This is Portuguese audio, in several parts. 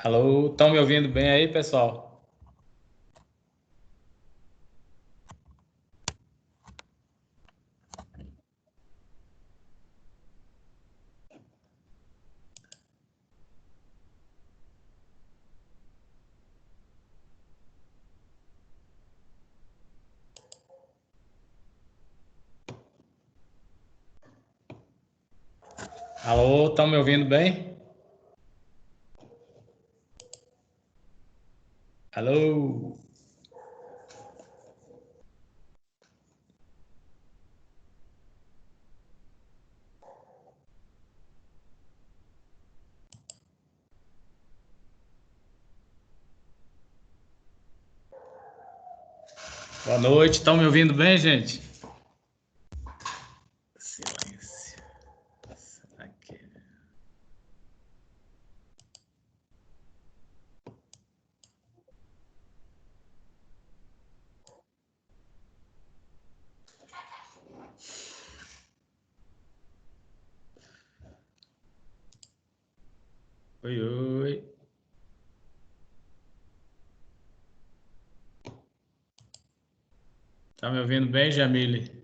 Alô, estão me ouvindo bem aí, pessoal? Alô, estão me ouvindo bem? Alô, boa noite, estão me ouvindo bem, gente? Silêncio. Será que... Oi, oi. Tá me ouvindo bem, Jamile?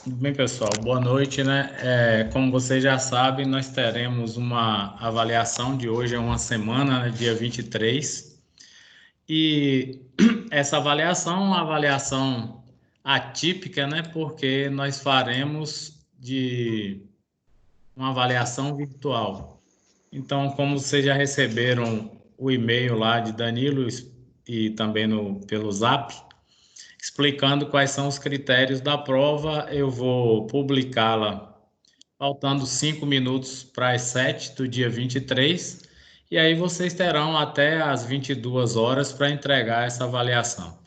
Tudo bem, pessoal? Boa noite, né? Como vocês já sabem, nós teremos uma avaliação de hoje, é uma semana, né, dia 23. E essa avaliação é uma avaliação atípica, né? Porque nós faremos de uma avaliação virtual. Então, como vocês já receberam o e-mail lá de Danilo e também pelo Zap, explicando quais são os critérios da prova, eu vou publicá-la faltando 5 minutos para as 7 do dia 23, e aí vocês terão até as 22 horas para entregar essa avaliação.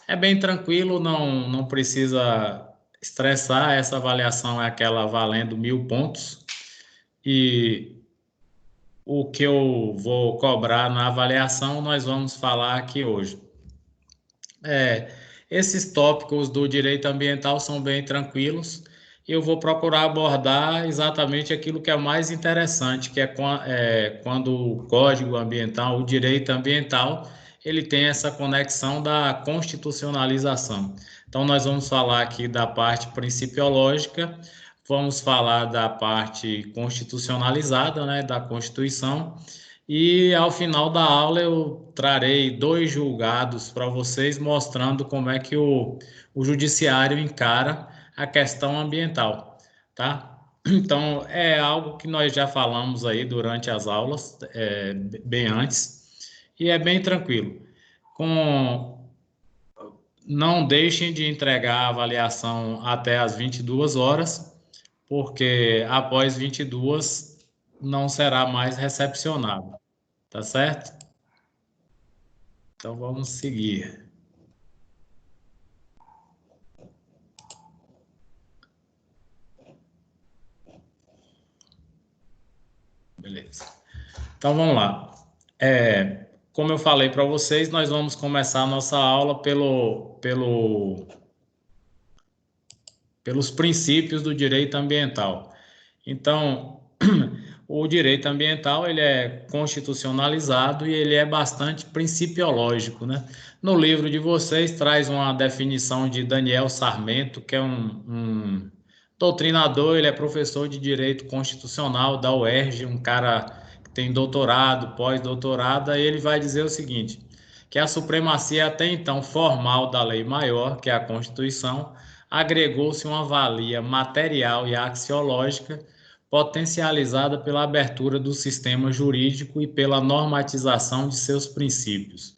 É bem tranquilo, não precisa estressar, essa avaliação é aquela valendo 1.000 pontos, e o que eu vou cobrar na avaliação, nós vamos falar aqui hoje. É, esses tópicos do direito ambiental são bem tranquilos. Eu vou procurar abordar exatamente aquilo que é mais interessante, que é quando o Código Ambiental, o direito ambiental, ele tem essa conexão da constitucionalização. Então, nós vamos falar aqui da parte principiológica, vamos falar da parte constitucionalizada, né, da Constituição, e ao final da aula eu trarei dois julgados para vocês, mostrando como é que o judiciário encara a questão ambiental, tá? Então, é algo que nós já falamos aí durante as aulas, bem antes, e é bem tranquilo. Com, não deixem de entregar a avaliação até as 22 horas, porque após 22 não será mais recepcionado, tá certo? Então vamos seguir. Beleza. Então vamos lá. Como eu falei para vocês, nós vamos começar a nossa aula pelos princípios do direito ambiental. Então, o direito ambiental ele é constitucionalizado e ele é bastante principiológico, né? No livro de vocês traz uma definição de Daniel Sarmento, que é um doutrinador, ele é professor de direito constitucional da UERJ, um cara que tem doutorado, pós-doutorado, aí ele vai dizer o seguinte, que a supremacia até então formal da lei maior, que é a Constituição, agregou-se uma valia material e axiológica potencializada pela abertura do sistema jurídico e pela normatização de seus princípios.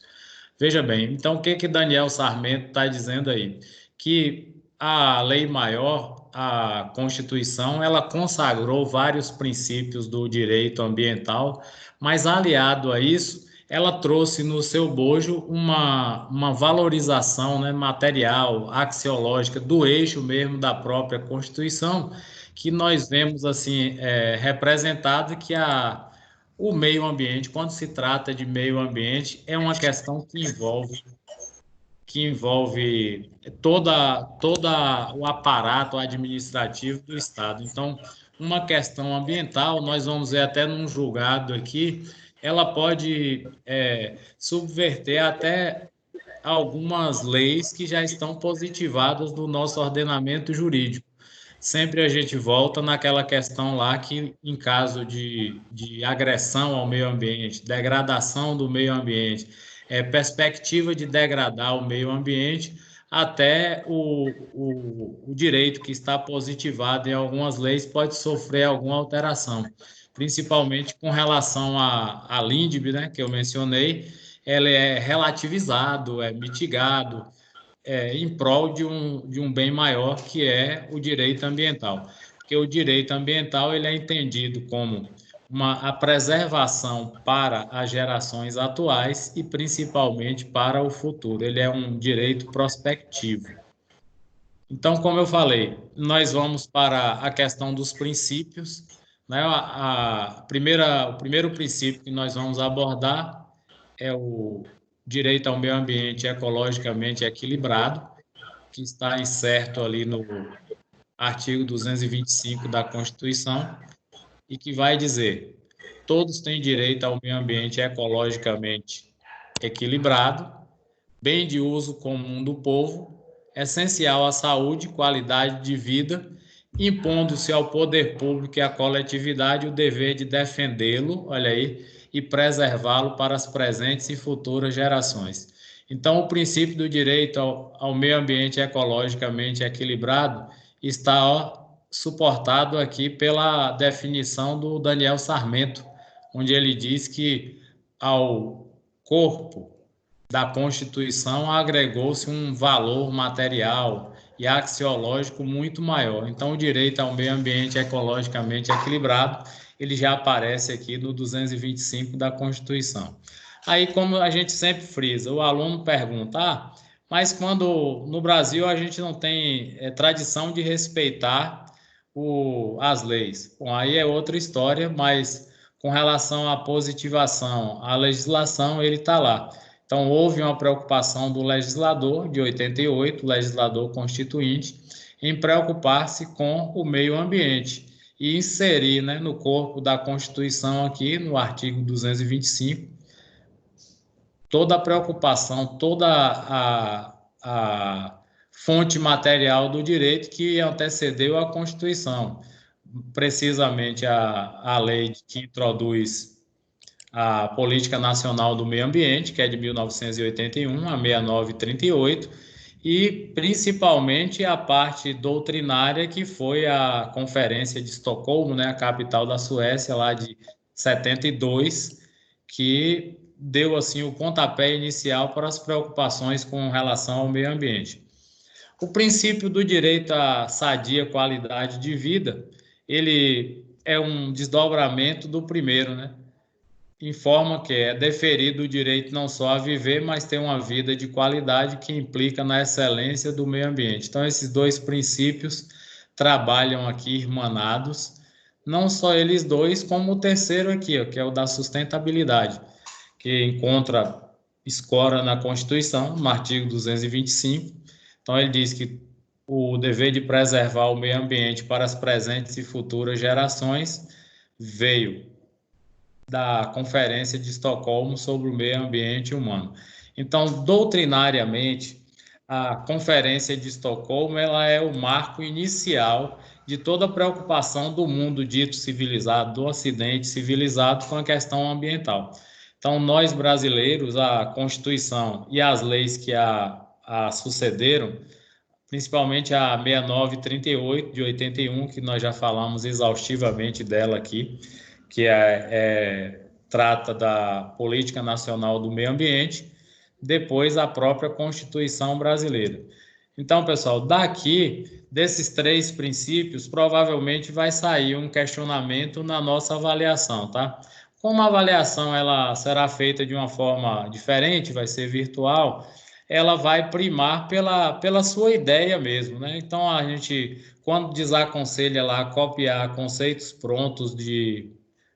Veja bem, então o que Daniel Sarmento está dizendo aí? Que a lei maior a Constituição, ela consagrou vários princípios do direito ambiental, mas aliado a isso, ela trouxe no seu bojo uma valorização, né, material, axiológica, do eixo mesmo da própria Constituição, que nós vemos assim representado que o meio ambiente, quando se trata de meio ambiente, é uma questão que envolve toda o aparato administrativo do Estado. Então, uma questão ambiental, nós vamos ver até num julgado aqui, ela pode subverter até algumas leis que já estão positivadas no nosso ordenamento jurídico. Sempre a gente volta naquela questão lá que, em caso de agressão ao meio ambiente, degradação do meio ambiente, perspectiva de degradar o meio ambiente, até o direito que está positivado em algumas leis pode sofrer alguma alteração, principalmente com relação à LINDB, né, que eu mencionei, ela é relativizado, é mitigado, em prol de um bem maior, que é o direito ambiental. Porque o direito ambiental ele é entendido como a preservação para as gerações atuais e principalmente para o futuro. Ele é um direito prospectivo. Então, como eu falei, nós vamos para a questão dos princípios, né? O primeiro princípio que nós vamos abordar é o direito ao meio ambiente ecologicamente equilibrado, que está incerto ali no artigo 225 da Constituição, e que vai dizer: todos têm direito ao meio ambiente ecologicamente equilibrado, bem de uso comum do povo, essencial à saúde e qualidade de vida, impondo-se ao poder público e à coletividade o dever de defendê-lo, olha aí, e preservá-lo para as presentes e futuras gerações. Então, o princípio do direito ao meio ambiente ecologicamente equilibrado está suportado aqui pela definição do Daniel Sarmento, onde ele diz que ao corpo da Constituição agregou-se um valor material e axiológico muito maior. Então, o direito ao meio ambiente ecologicamente equilibrado, ele já aparece aqui no 225 da Constituição. Aí, como a gente sempre frisa, o aluno pergunta: mas quando no Brasil a gente não tem tradição de respeitar as leis? Bom, aí é outra história, mas com relação à positivação, à legislação, ele está lá. Então, houve uma preocupação do legislador, de 88, o legislador constituinte, em preocupar-se com o meio ambiente e inserir, né, no corpo da Constituição, aqui no artigo 225, toda a preocupação, toda a fonte material do direito que antecedeu a Constituição. Precisamente a lei que introduz a Política Nacional do Meio Ambiente, que é de 1981, a 6938, e principalmente a parte doutrinária, que foi a Conferência de Estocolmo, né, a capital da Suécia, lá de 72, que deu assim o pontapé inicial para as preocupações com relação ao meio ambiente. O princípio do direito à sadia qualidade de vida, ele é um desdobramento do primeiro, né? Informa que é deferido o direito não só a viver, mas ter uma vida de qualidade que implica na excelência do meio ambiente. Então, esses dois princípios trabalham aqui irmanados, não só eles dois, como o terceiro aqui, que é o da sustentabilidade, que encontra escora na Constituição, no artigo 225. Então, ele diz que o dever de preservar o meio ambiente para as presentes e futuras gerações veio da Conferência de Estocolmo sobre o Meio Ambiente Humano. Então, doutrinariamente, a Conferência de Estocolmo ela é o marco inicial de toda a preocupação do mundo dito civilizado, do Ocidente civilizado, com a questão ambiental. Então, nós brasileiros, a Constituição e as leis que a sucederam, principalmente a 6938 de 81, que nós já falamos exaustivamente dela aqui, que trata da Política Nacional do Meio Ambiente, depois a própria Constituição brasileira. Então, pessoal, daqui, desses 3 princípios, provavelmente vai sair um questionamento na nossa avaliação, tá? Como a avaliação ela será feita de uma forma diferente, vai ser virtual, ela vai primar pela sua ideia mesmo, né? Então, a gente, quando desaconselha lá copiar conceitos prontos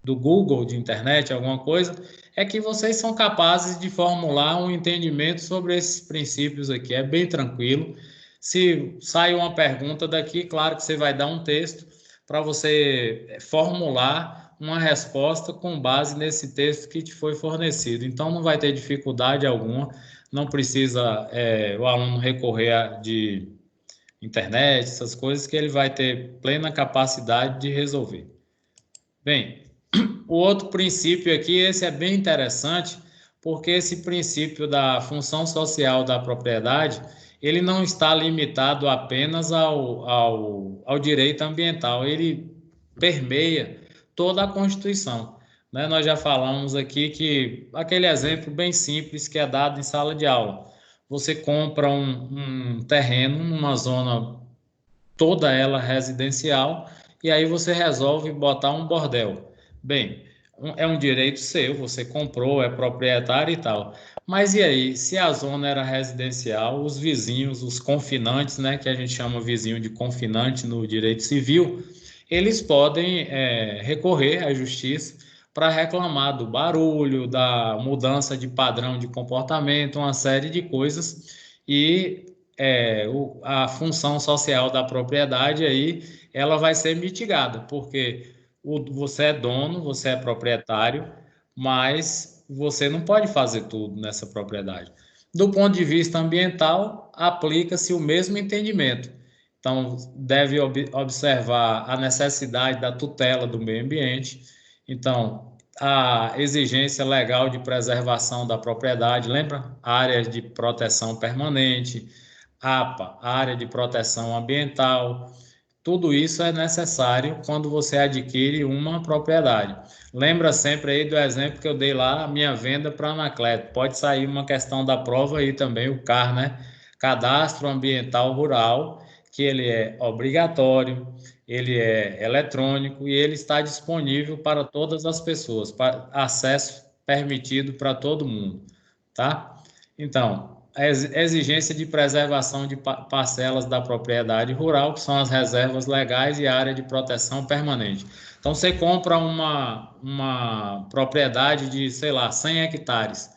do Google, de internet, alguma coisa, é que vocês são capazes de formular um entendimento sobre esses princípios aqui. É bem tranquilo. Se sai uma pergunta daqui, claro que você vai dar um texto para você formular uma resposta com base nesse texto que te foi fornecido. Então, não vai ter dificuldade alguma, não precisa o aluno recorrer de internet, essas coisas, que ele vai ter plena capacidade de resolver. Bem, o outro princípio aqui, esse é bem interessante, porque esse princípio da função social da propriedade, ele não está limitado apenas ao direito ambiental, ele permeia toda a Constituição, né? Nós já falamos aqui que aquele exemplo bem simples que é dado em sala de aula. Você compra um terreno numa zona toda ela residencial, e aí você resolve botar um bordel. Bem, é um direito seu, você comprou, é proprietário e tal. Mas e aí, se a zona era residencial, os vizinhos, os confinantes, né, que a gente chama vizinho de confinante no direito civil, eles podem recorrer à justiça para reclamar do barulho, da mudança de padrão de comportamento, uma série de coisas, e a função social da propriedade aí, ela vai ser mitigada, porque você é dono, você é proprietário, mas você não pode fazer tudo nessa propriedade. Do ponto de vista ambiental, aplica-se o mesmo entendimento. Então, deve observar a necessidade da tutela do meio ambiente. Então, a exigência legal de preservação da propriedade, lembra? Áreas de proteção permanente, APA, Área de Proteção Ambiental. Tudo isso é necessário quando você adquire uma propriedade. Lembra sempre aí do exemplo que eu dei lá, a minha venda para a Anacleto. Pode sair uma questão da prova aí também, o CAR, né? Cadastro Ambiental Rural, que ele é obrigatório, ele é eletrônico e ele está disponível para todas as pessoas, para acesso permitido para todo mundo, tá? Então, a exigência de preservação de parcelas da propriedade rural, que são as reservas legais e a área de proteção permanente. Então, você compra uma propriedade de, sei lá, 100 hectares.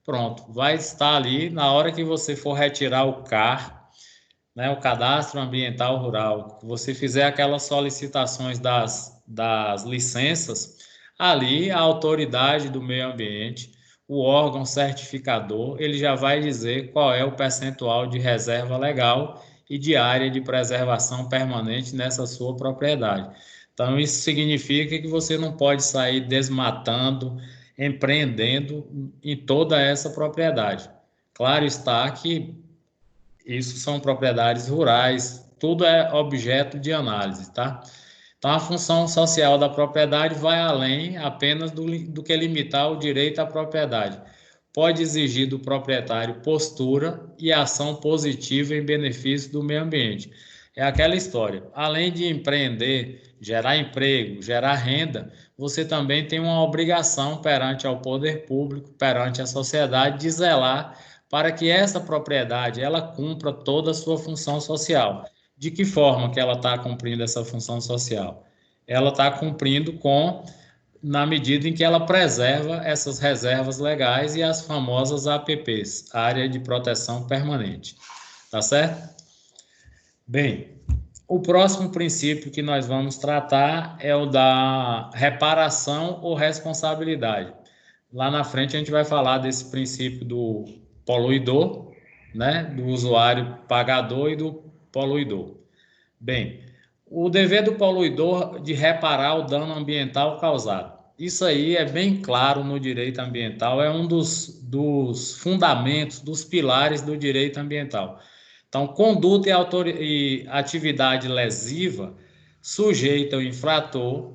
Pronto, vai estar ali na hora que você for retirar o CAR, né, o Cadastro Ambiental Rural, que você fizer aquelas solicitações das licenças, ali a autoridade do meio ambiente, o órgão certificador, ele já vai dizer qual é o percentual de reserva legal e de área de preservação permanente nessa sua propriedade. Então, isso significa que você não pode sair desmatando, empreendendo em toda essa propriedade. Claro está que isso são propriedades rurais, tudo é objeto de análise, tá? Então, a função social da propriedade vai além apenas do que limitar o direito à propriedade. Pode exigir do proprietário postura e ação positiva em benefício do meio ambiente. É aquela história. Além de empreender, gerar emprego, gerar renda, você também tem uma obrigação perante ao poder público, perante a sociedade, de zelar para que essa propriedade ela cumpra toda a sua função social. De que forma que ela está cumprindo essa função social? Ela está cumprindo na medida em que ela preserva essas reservas legais e as famosas APPs, Área de Proteção Permanente. Tá certo? Bem, o próximo princípio que nós vamos tratar é o da reparação ou responsabilidade. Lá na frente a gente vai falar desse princípio do poluidor, né, do usuário pagador e do poluidor. Bem, o dever do poluidor de reparar o dano ambiental causado. Isso aí é bem claro no direito ambiental, é um dos fundamentos, dos pilares do direito ambiental. Então, conduta e atividade lesiva sujeita o infrator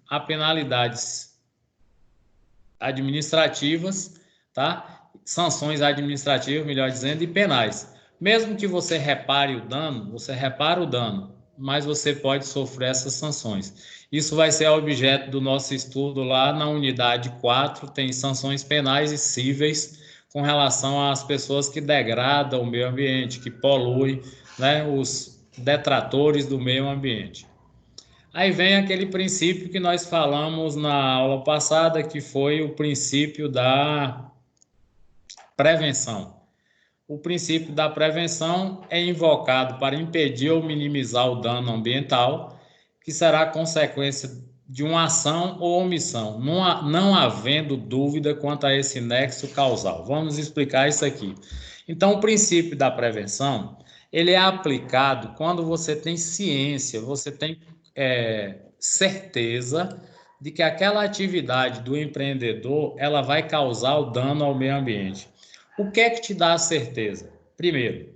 a penalidades administrativas, tá? Sanções administrativas, melhor dizendo, e penais, Mesmo que você repare o dano, você repara o dano, mas você pode sofrer essas sanções. Isso vai ser objeto do nosso estudo lá na unidade 4, tem sanções penais e cíveis com relação às pessoas que degradam o meio ambiente, que poluem, né, os detratores do meio ambiente. Aí vem aquele princípio que nós falamos na aula passada, que foi o princípio da prevenção. O princípio da prevenção é invocado para impedir ou minimizar o dano ambiental, que será consequência de uma ação ou omissão, não havendo dúvida quanto a esse nexo causal. Vamos explicar isso aqui. Então, o princípio da prevenção, ele é aplicado quando você tem ciência, você tem certeza de que aquela atividade do empreendedor, ela vai causar o dano ao meio ambiente. O que é que te dá a certeza? Primeiro,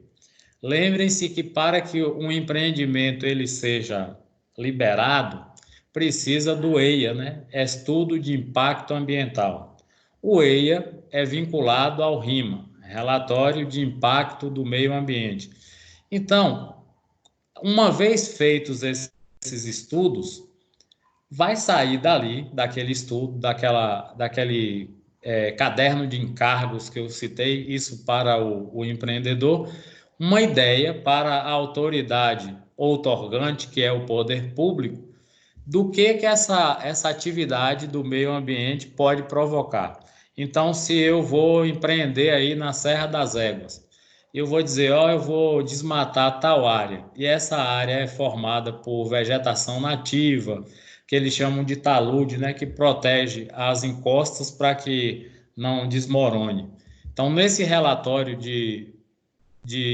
lembrem-se que para que um empreendimento ele seja liberado, precisa do EIA, né? Estudo de Impacto Ambiental. O EIA é vinculado ao RIMA, Relatório de Impacto do Meio Ambiente. Então, uma vez feitos esses estudos, vai sair daquele estudo, daquele caderno de encargos que eu citei, isso para o empreendedor, uma ideia para a autoridade outorgante, que é o poder público, do que essa atividade do meio ambiente pode provocar. Então, se eu vou empreender aí na Serra das Éguas, eu vou dizer, ó, eu vou desmatar tal área, e essa área é formada por vegetação nativa, que eles chamam de talude, né, que protege as encostas para que não desmorone. Então, nesse relatório de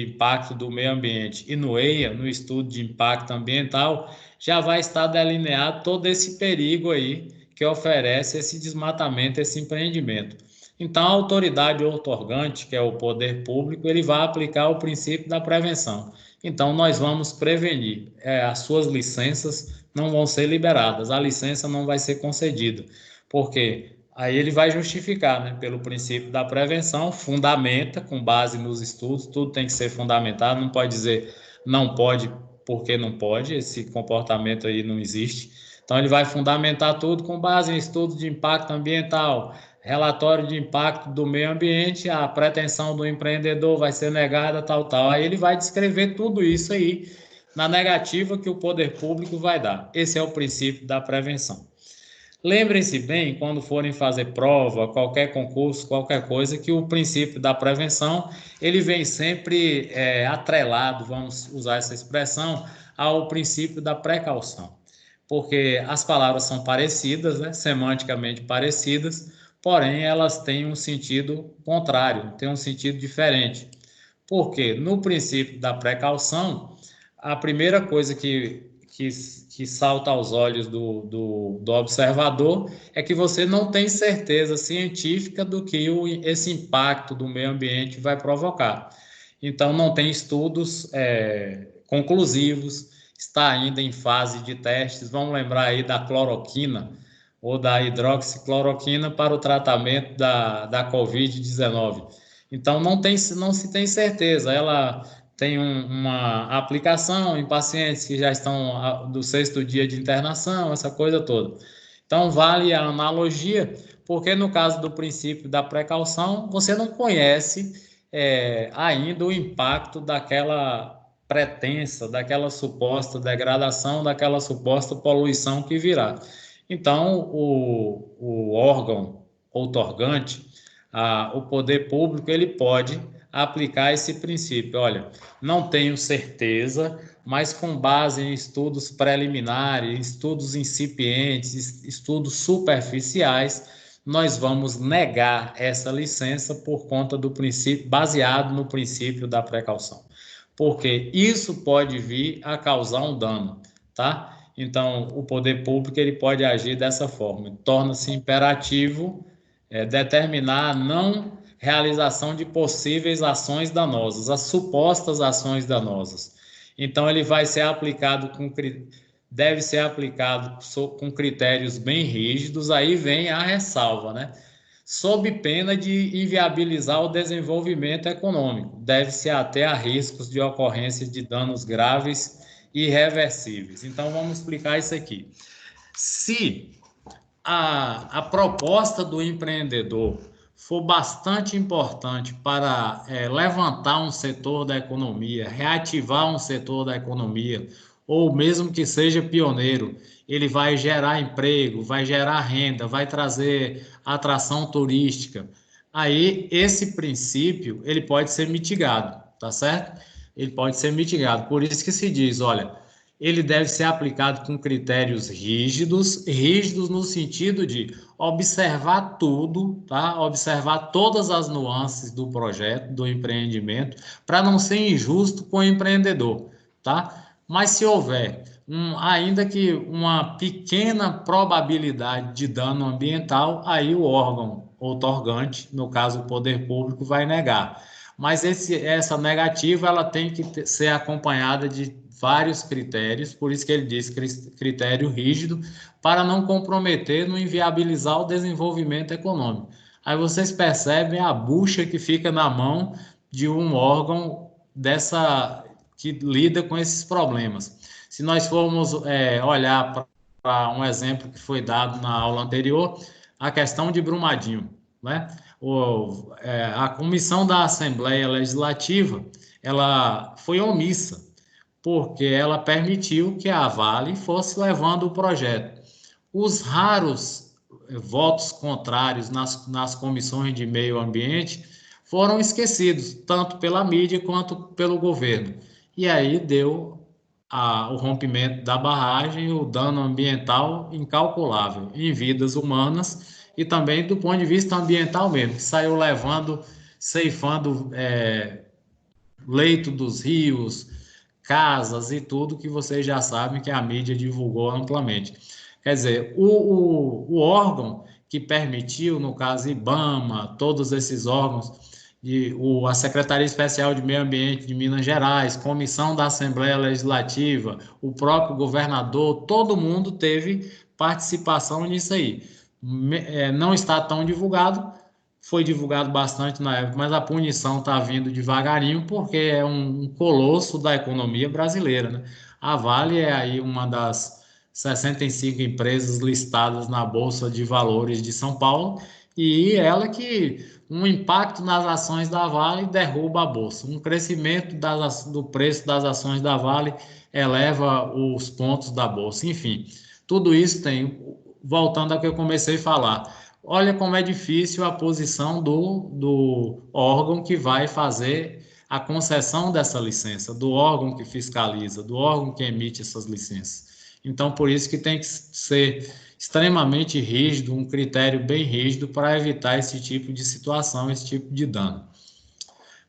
impacto do meio ambiente e no EIA, no estudo de impacto ambiental, já vai estar delineado todo esse perigo aí que oferece esse desmatamento, esse empreendimento. Então, a autoridade outorgante, que é o poder público, ele vai aplicar o princípio da prevenção. Então, nós vamos prevenir. As suas licenças não vão ser liberadas, a licença não vai ser concedida. Por quê? Aí ele vai justificar, né, pelo princípio da prevenção, fundamenta com base nos estudos, tudo tem que ser fundamentado, não pode dizer não pode porque não pode, esse comportamento aí não existe. Então ele vai fundamentar tudo com base em estudos de impacto ambiental, relatório de impacto do meio ambiente, a pretensão do empreendedor vai ser negada, tal, tal. Aí ele vai descrever tudo isso aí na negativa que o poder público vai dar. Esse é o princípio da prevenção. Lembrem-se bem, quando forem fazer prova, qualquer concurso, qualquer coisa, que o princípio da prevenção, ele vem sempre atrelado, vamos usar essa expressão, ao princípio da precaução. Porque as palavras são parecidas, né, semanticamente parecidas, porém elas têm um sentido contrário, têm um sentido diferente. Porque no princípio da precaução, a primeira coisa que salta aos olhos do observador é que você não tem certeza científica do que esse impacto do meio ambiente vai provocar. Então, não tem estudos conclusivos, está ainda em fase de testes. Vamos lembrar aí da cloroquina ou da hidroxicloroquina para o tratamento da Covid-19. Então, não se tem certeza. Ela tem uma aplicação em pacientes que já estão do 6º dia de internação, essa coisa toda. Então, vale a analogia, porque no caso do princípio da precaução, você não conhece ainda o impacto daquela pretensa, daquela suposta degradação, daquela suposta poluição que virá. Então, o órgão outorgante, o poder público, ele pode aplicar esse princípio. Olha, não tenho certeza, mas com base em estudos preliminares, estudos incipientes, estudos superficiais, nós vamos negar essa licença por conta do princípio, baseado no princípio da precaução. Porque isso pode vir a causar um dano, tá? Então, o poder público ele pode agir dessa forma. Torna-se imperativo determinar a não realização de possíveis ações danosas, as supostas ações danosas. Então, ele vai ser aplicado deve ser aplicado com critérios bem rígidos, aí vem a ressalva, né? sob pena de inviabilizar o desenvolvimento econômico. Deve-se ater a riscos de ocorrência de danos graves e irreversíveis. Então, vamos explicar isso aqui. Se a proposta do empreendedor for bastante importante para levantar um setor da economia, reativar um setor da economia, ou mesmo que seja pioneiro, ele vai gerar emprego, vai gerar renda, vai trazer atração turística. Aí, esse princípio, ele pode ser mitigado, tá certo? Ele pode ser mitigado. Por isso que se diz, olha, ele deve ser aplicado com critérios rígidos, rígidos no sentido de observar tudo, tá? Observar todas as nuances do projeto, do empreendimento, para não ser injusto com o empreendedor, tá? Mas se houver, ainda que uma pequena probabilidade de dano ambiental, aí o órgão outorgante, no caso o poder público, vai negar. Mas essa negativa ela tem que ser acompanhada de vários critérios, por isso que ele diz critério rígido, para não comprometer, não inviabilizar o desenvolvimento econômico. Aí vocês percebem a bucha que fica na mão de um órgão que lida com esses problemas. Se nós formos olhar para um exemplo que foi dado na aula anterior, a questão de Brumadinho, né? A comissão da Assembleia Legislativa ela foi omissa porque ela permitiu que a Vale fosse levando o projeto. Os raros votos contrários nas comissões de meio ambiente foram esquecidos, tanto pela mídia quanto pelo governo. E aí deu o rompimento da barragem, o dano ambiental incalculável em vidas humanas e também do ponto de vista ambiental mesmo, que saiu levando, ceifando leito dos rios, casas e tudo que vocês já sabem que a mídia divulgou amplamente. Quer dizer, o órgão que permitiu, no caso IBAMA, todos esses órgãos, a Secretaria Especial de Meio Ambiente de Minas Gerais, Comissão da Assembleia Legislativa, o próprio governador, todo mundo teve participação nisso aí. Não está tão divulgado, foi divulgado bastante na época, mas a punição está vindo devagarinho porque é um colosso da economia brasileira, né? A Vale é aí uma das 65 empresas listadas na Bolsa de Valores de São Paulo e ela que um impacto nas ações da Vale derruba a bolsa, um crescimento do preço das ações da Vale eleva os pontos da bolsa, enfim, tudo isso tem, voltando ao que eu comecei a falar. Olha como é difícil a posição do órgão que vai fazer a concessão dessa licença, do órgão que fiscaliza, do órgão que emite essas licenças. Então, por isso que tem que ser extremamente rígido, um critério bem rígido para evitar esse tipo de situação, esse tipo de dano.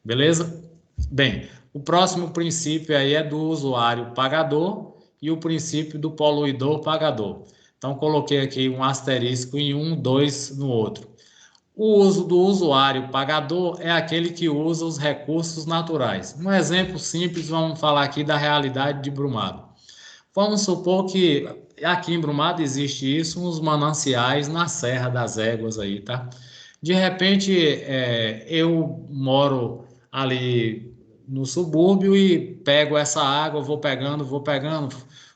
Beleza? Bem, o próximo princípio aí é do usuário pagador e o princípio do poluidor pagador. Então, coloquei aqui um asterisco em um, dois no outro. O uso do usuário pagador é aquele que usa os recursos naturais. Um exemplo simples, vamos falar aqui da realidade de Brumado. Vamos supor que aqui em Brumado existe isso, uns mananciais na Serra das Éguas aí, tá? De repente, eu moro ali no subúrbio e pego essa água, vou pegando,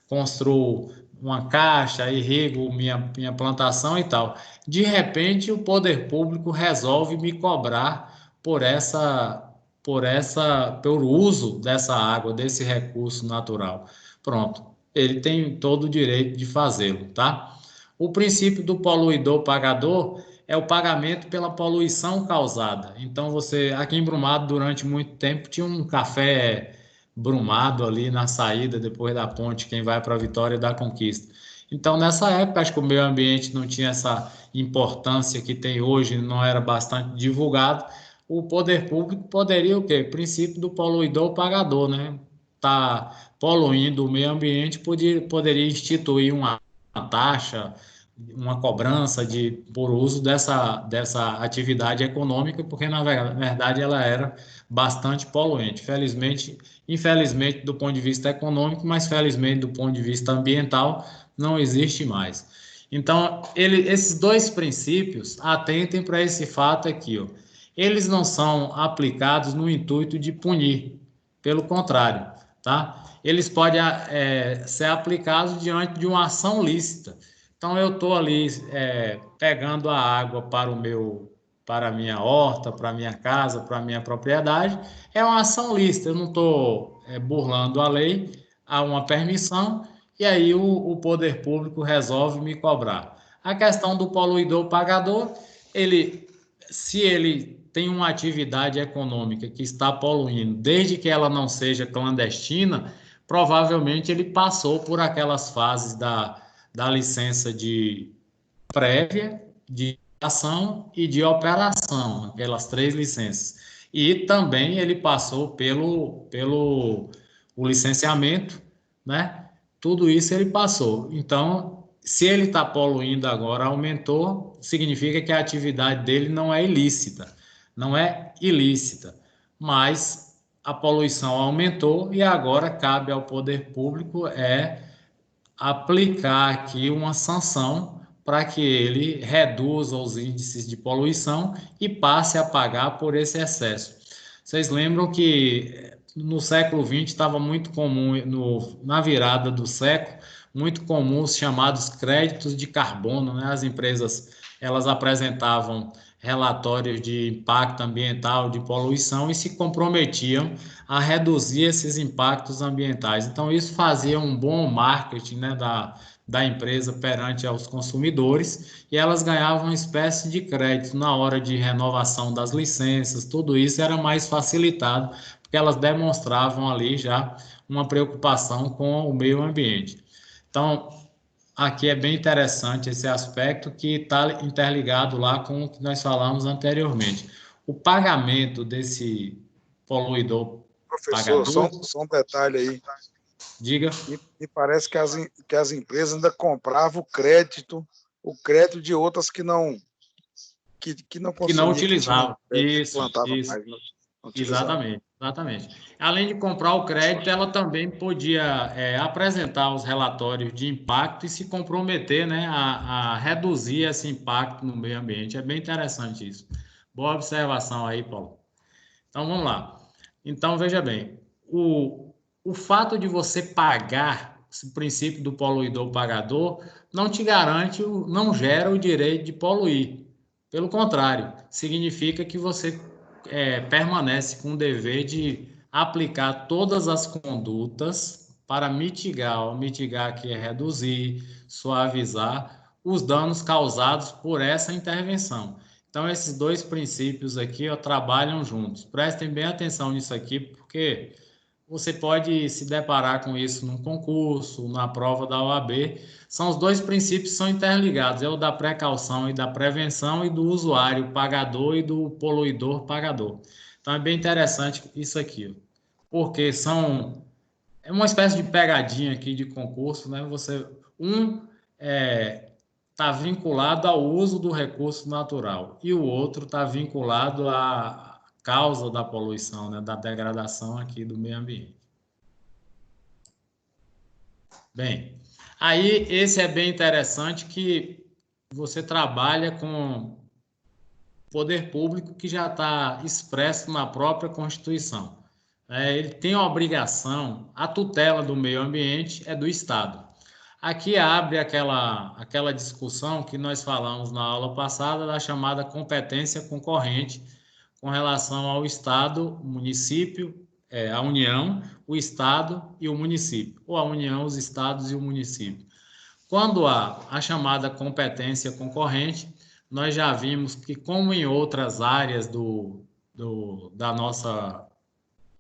construo uma caixa, irrigo minha plantação e tal. De repente, o poder público resolve me cobrar por uso dessa água, desse recurso natural. Pronto, ele tem todo o direito de fazê-lo, tá? O princípio do poluidor pagador é o pagamento pela poluição causada. Então, aqui em Brumado, durante muito tempo, tinha um café Brumado ali na saída, depois da ponte, quem vai para a Vitória da Conquista. Então, nessa época, acho que o meio ambiente não tinha essa importância que tem hoje, não era bastante divulgado. O poder público poderia o quê? Princípio do poluidor pagador, né? Tá poluindo o meio ambiente, poderia instituir uma taxa, uma cobrança por uso dessa atividade econômica, porque na verdade ela era bastante poluente. Infelizmente do ponto de vista econômico, mas felizmente do ponto de vista ambiental, não existe mais. Então, esses dois princípios atentem para esse fato aqui, ó. Eles não são aplicados no intuito de punir, pelo contrário, tá? Eles podem ser aplicados diante de uma ação lícita. Então, eu estou ali pegando a água para a minha horta, para a minha casa, para a minha propriedade, é uma ação lícita. Eu não estou burlando a lei, há uma permissão e aí o poder público resolve me cobrar. A questão do poluidor pagador, se ele tem uma atividade econômica que está poluindo, desde que ela não seja clandestina, provavelmente ele passou por aquelas fases da licença de prévia, de ação e de operação, aquelas 3 licenças. E também ele passou pelo o licenciamento, né? Tudo isso ele passou. Então, se ele está poluindo agora, aumentou, significa que a atividade dele não é ilícita, não é ilícita, mas a poluição aumentou e agora cabe ao poder público aplicar aqui uma sanção para que ele reduza os índices de poluição e passe a pagar por esse excesso. Vocês lembram que no século XX estava muito comum, na virada do século, muito comum os chamados créditos de carbono, né? As empresas elas apresentavam relatórios de impacto ambiental, de poluição e se comprometiam a reduzir esses impactos ambientais. Então, isso fazia um bom marketing, né, da empresa perante aos consumidores e elas ganhavam uma espécie de crédito na hora de renovação das licenças, tudo isso era mais facilitado, porque elas demonstravam ali já uma preocupação com o meio ambiente. Então, aqui é bem interessante esse aspecto que está interligado lá com o que nós falamos anteriormente. O pagamento desse poluidor Professor, pagador, só um detalhe aí. diga, Me parece que as empresas ainda compravam o crédito de outras que não que não consumiam, que tinham utilizavam. que Isso, plantavam isso. mais, não utilizavam. Exatamente, exatamente. Além de comprar o crédito, ela também podia apresentar os relatórios de impacto e se comprometer, né, a reduzir esse impacto no meio ambiente. É bem interessante isso. Boa observação aí, Paulo. Então vamos lá. Então veja bem, o fato de você pagar, esse princípio do poluidor pagador, não te garante, não gera o direito de poluir. Pelo contrário, significa que você permanece com o dever de aplicar todas as condutas para mitigar que é reduzir, suavizar os danos causados por essa intervenção. Então, esses dois princípios aqui ó, trabalham juntos. Prestem bem atenção nisso aqui, porque você pode se deparar com isso num concurso, na prova da OAB. São os dois princípios que são interligados, é o da precaução e da prevenção e do usuário pagador e do poluidor pagador. Então é bem interessante isso aqui, porque é uma espécie de pegadinha aqui de concurso, né? Está vinculado ao uso do recurso natural e o outro está vinculado à causa da poluição, né? Da degradação aqui do meio ambiente. Bem, aí esse é bem interessante que você trabalha com poder público que já está expresso na própria Constituição. Ele tem a obrigação, a tutela do meio ambiente é do Estado. Aqui abre aquela discussão que nós falamos na aula passada da chamada competência concorrente com relação ao Estado, o município, a União, o Estado e o município, ou a União, os Estados e o município. Quando há a chamada competência concorrente, nós já vimos que, como em outras áreas da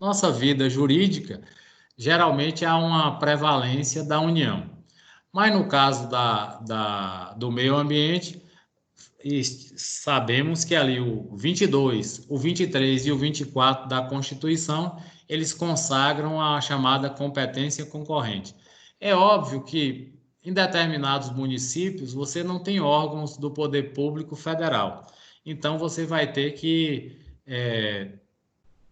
nossa vida jurídica, geralmente há uma prevalência da União. Mas no caso do meio ambiente, sabemos que ali o 22, o 23 e o 24 da Constituição, eles consagram a chamada competência concorrente. É óbvio que em determinados municípios você não tem órgãos do poder público federal. Então você vai ter que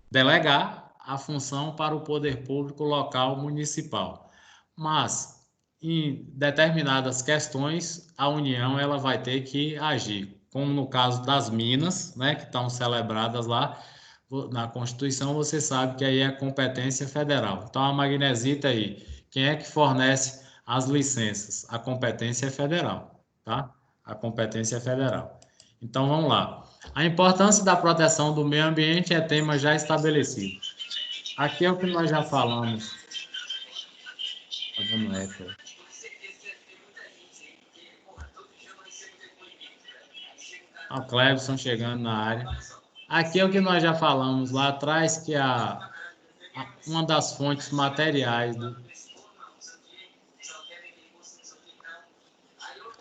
delegar a função para o poder público local municipal. Mas em determinadas questões, a União ela vai ter que agir, como no caso das minas, né, que estão celebradas lá na Constituição, você sabe que aí é competência federal. Então, a magnesita aí, quem é que fornece as licenças? A competência é federal, tá? A competência é federal. Então, vamos lá. A importância da proteção do meio ambiente é tema já estabelecido. Aqui é o que nós já falamos. Tá dando eco aí. O Clebson chegando na área. Aqui é o que nós já falamos lá atrás, que uma das fontes materiais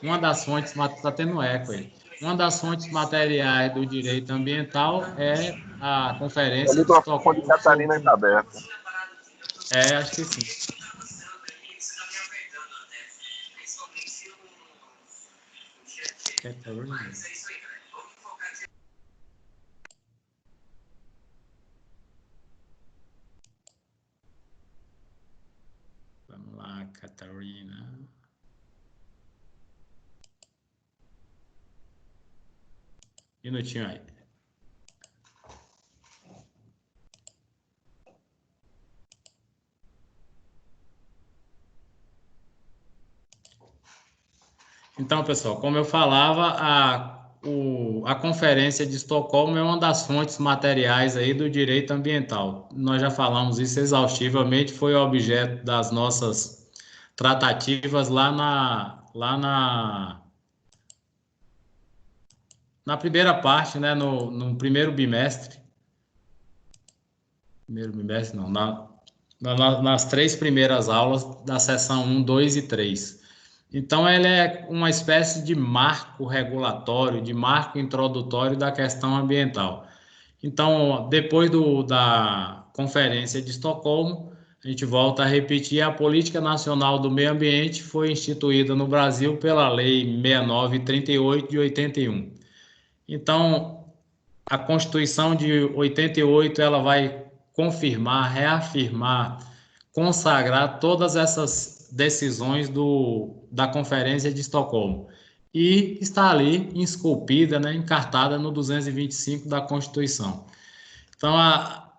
uma das fontes, está tendo eco aí. Uma das fontes materiais do direito ambiental é a Conferência O de microfone de Estocolmo Catarina está aberto. Acho que sim. Catarina. Vamos lá, Catarina. Minutinho aí. Então, pessoal, como eu falava, a Conferência de Estocolmo é uma das fontes materiais aí do direito ambiental. Nós já falamos isso exaustivamente, foi objeto das nossas tratativas na primeira parte, né, no primeiro bimestre. Primeiro bimestre, não, nas 3 primeiras aulas da seção 1, 2 e 3. Então, ele é uma espécie de marco regulatório, de marco introdutório da questão ambiental. Então, depois da Conferência de Estocolmo, a gente volta a repetir, a Política Nacional do Meio Ambiente foi instituída no Brasil pela Lei 6938 de 81. Então, a Constituição de 88, ela vai confirmar, reafirmar, consagrar todas essas decisões da Conferência de Estocolmo. E está ali esculpida, né, encartada no 225 da Constituição. Então,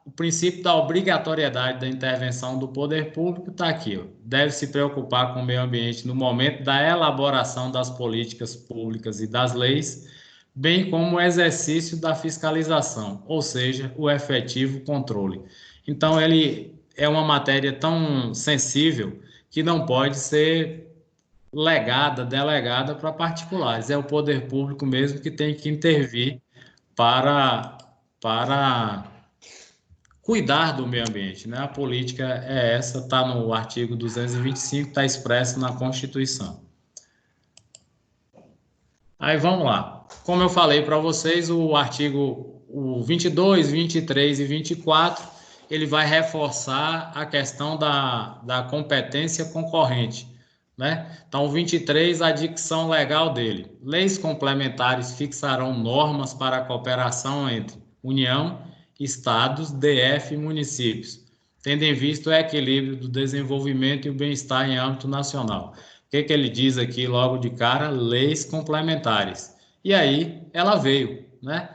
o princípio da obrigatoriedade da intervenção do poder público está aqui. Deve se preocupar com o meio ambiente no momento da elaboração das políticas públicas e das leis, bem como o exercício da fiscalização, ou seja, o efetivo controle. Então, ele é uma matéria tão sensível que não pode ser delegada para particulares. É o poder público mesmo que tem que intervir para cuidar do meio ambiente, né? A política é essa, está no artigo 225, está expresso na Constituição. Aí vamos lá. Como eu falei para vocês, o artigo 22, 23 e 24, ele vai reforçar a questão da competência concorrente, né? Então, o 23, a dicção legal dele. Leis complementares fixarão normas para a cooperação entre União, Estados, DF e municípios, tendo em vista o equilíbrio do desenvolvimento e o bem-estar em âmbito nacional. O que ele diz aqui logo de cara? Leis complementares. E aí ela veio, né?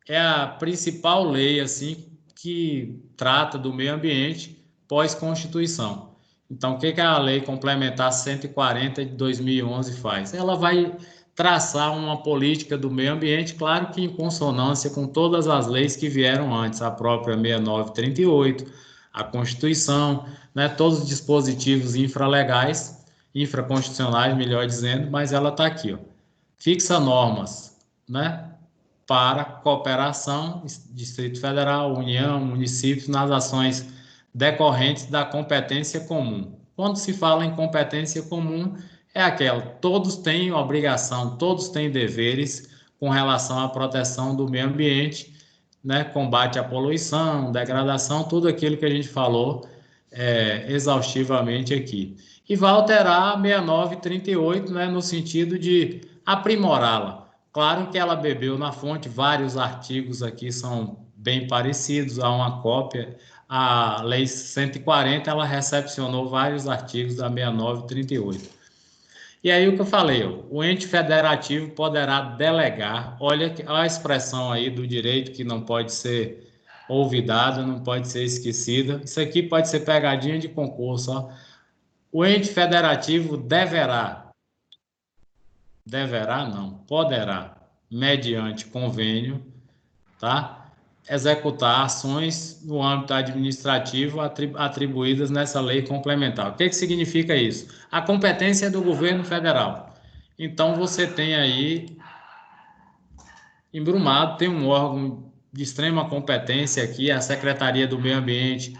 É a principal lei assim que trata do meio ambiente pós-Constituição. Então, o que a Lei Complementar 140 de 2011 faz? Ela vai traçar uma política do meio ambiente, claro que em consonância com todas as leis que vieram antes, a própria 6938, a Constituição, né, todos os dispositivos infraconstitucionais, melhor dizendo, mas ela está aqui, ó. Fixa normas, né, para cooperação, Distrito Federal, União, municípios, nas ações decorrentes da competência comum. Quando se fala em competência comum, é aquela, todos têm obrigação, todos têm deveres com relação à proteção do meio ambiente, né, combate à poluição, degradação, tudo aquilo que a gente falou exaustivamente aqui. E vai alterar a 6938, né, no sentido de aprimorá-la. Claro que ela bebeu na fonte, vários artigos aqui são bem parecidos, há uma cópia, a Lei 140, ela recepcionou vários artigos da 69 e 38. E aí o que eu falei, ó, o ente federativo poderá delegar, olha a expressão aí do direito que não pode ser olvidada, não pode ser esquecida. Isso aqui pode ser pegadinha de concurso, ó. O ente federativo deverá não, poderá, mediante convênio, tá? Executar ações no âmbito administrativo atribuídas nessa lei complementar. O que que significa isso? A competência é do governo federal. Então, você tem aí, embrumado, tem um órgão de extrema competência aqui, a Secretaria do Meio Ambiente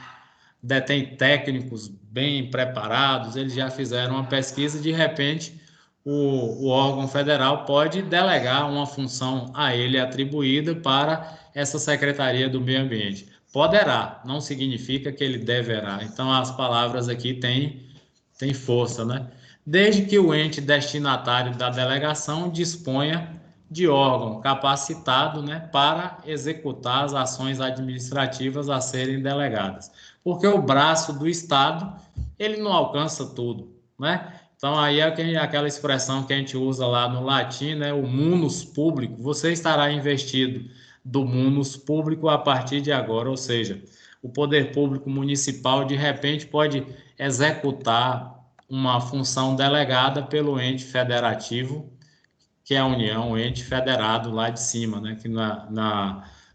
detém técnicos bem preparados, eles já fizeram uma pesquisa, de repente o órgão federal pode delegar uma função a ele atribuída para essa Secretaria do Meio Ambiente. Poderá, não significa que ele deverá. Então, as palavras aqui têm força, né? Desde que o ente destinatário da delegação disponha de órgão capacitado, né, para executar as ações administrativas a serem delegadas. Porque o braço do Estado, ele não alcança tudo, né? Então, aí é aquela expressão que a gente usa lá no latim, né? O munus público. Você estará investido do munus público a partir de agora, ou seja, o poder público municipal, de repente, pode executar uma função delegada pelo ente federativo, que é a União, o ente federado lá de cima, né? Que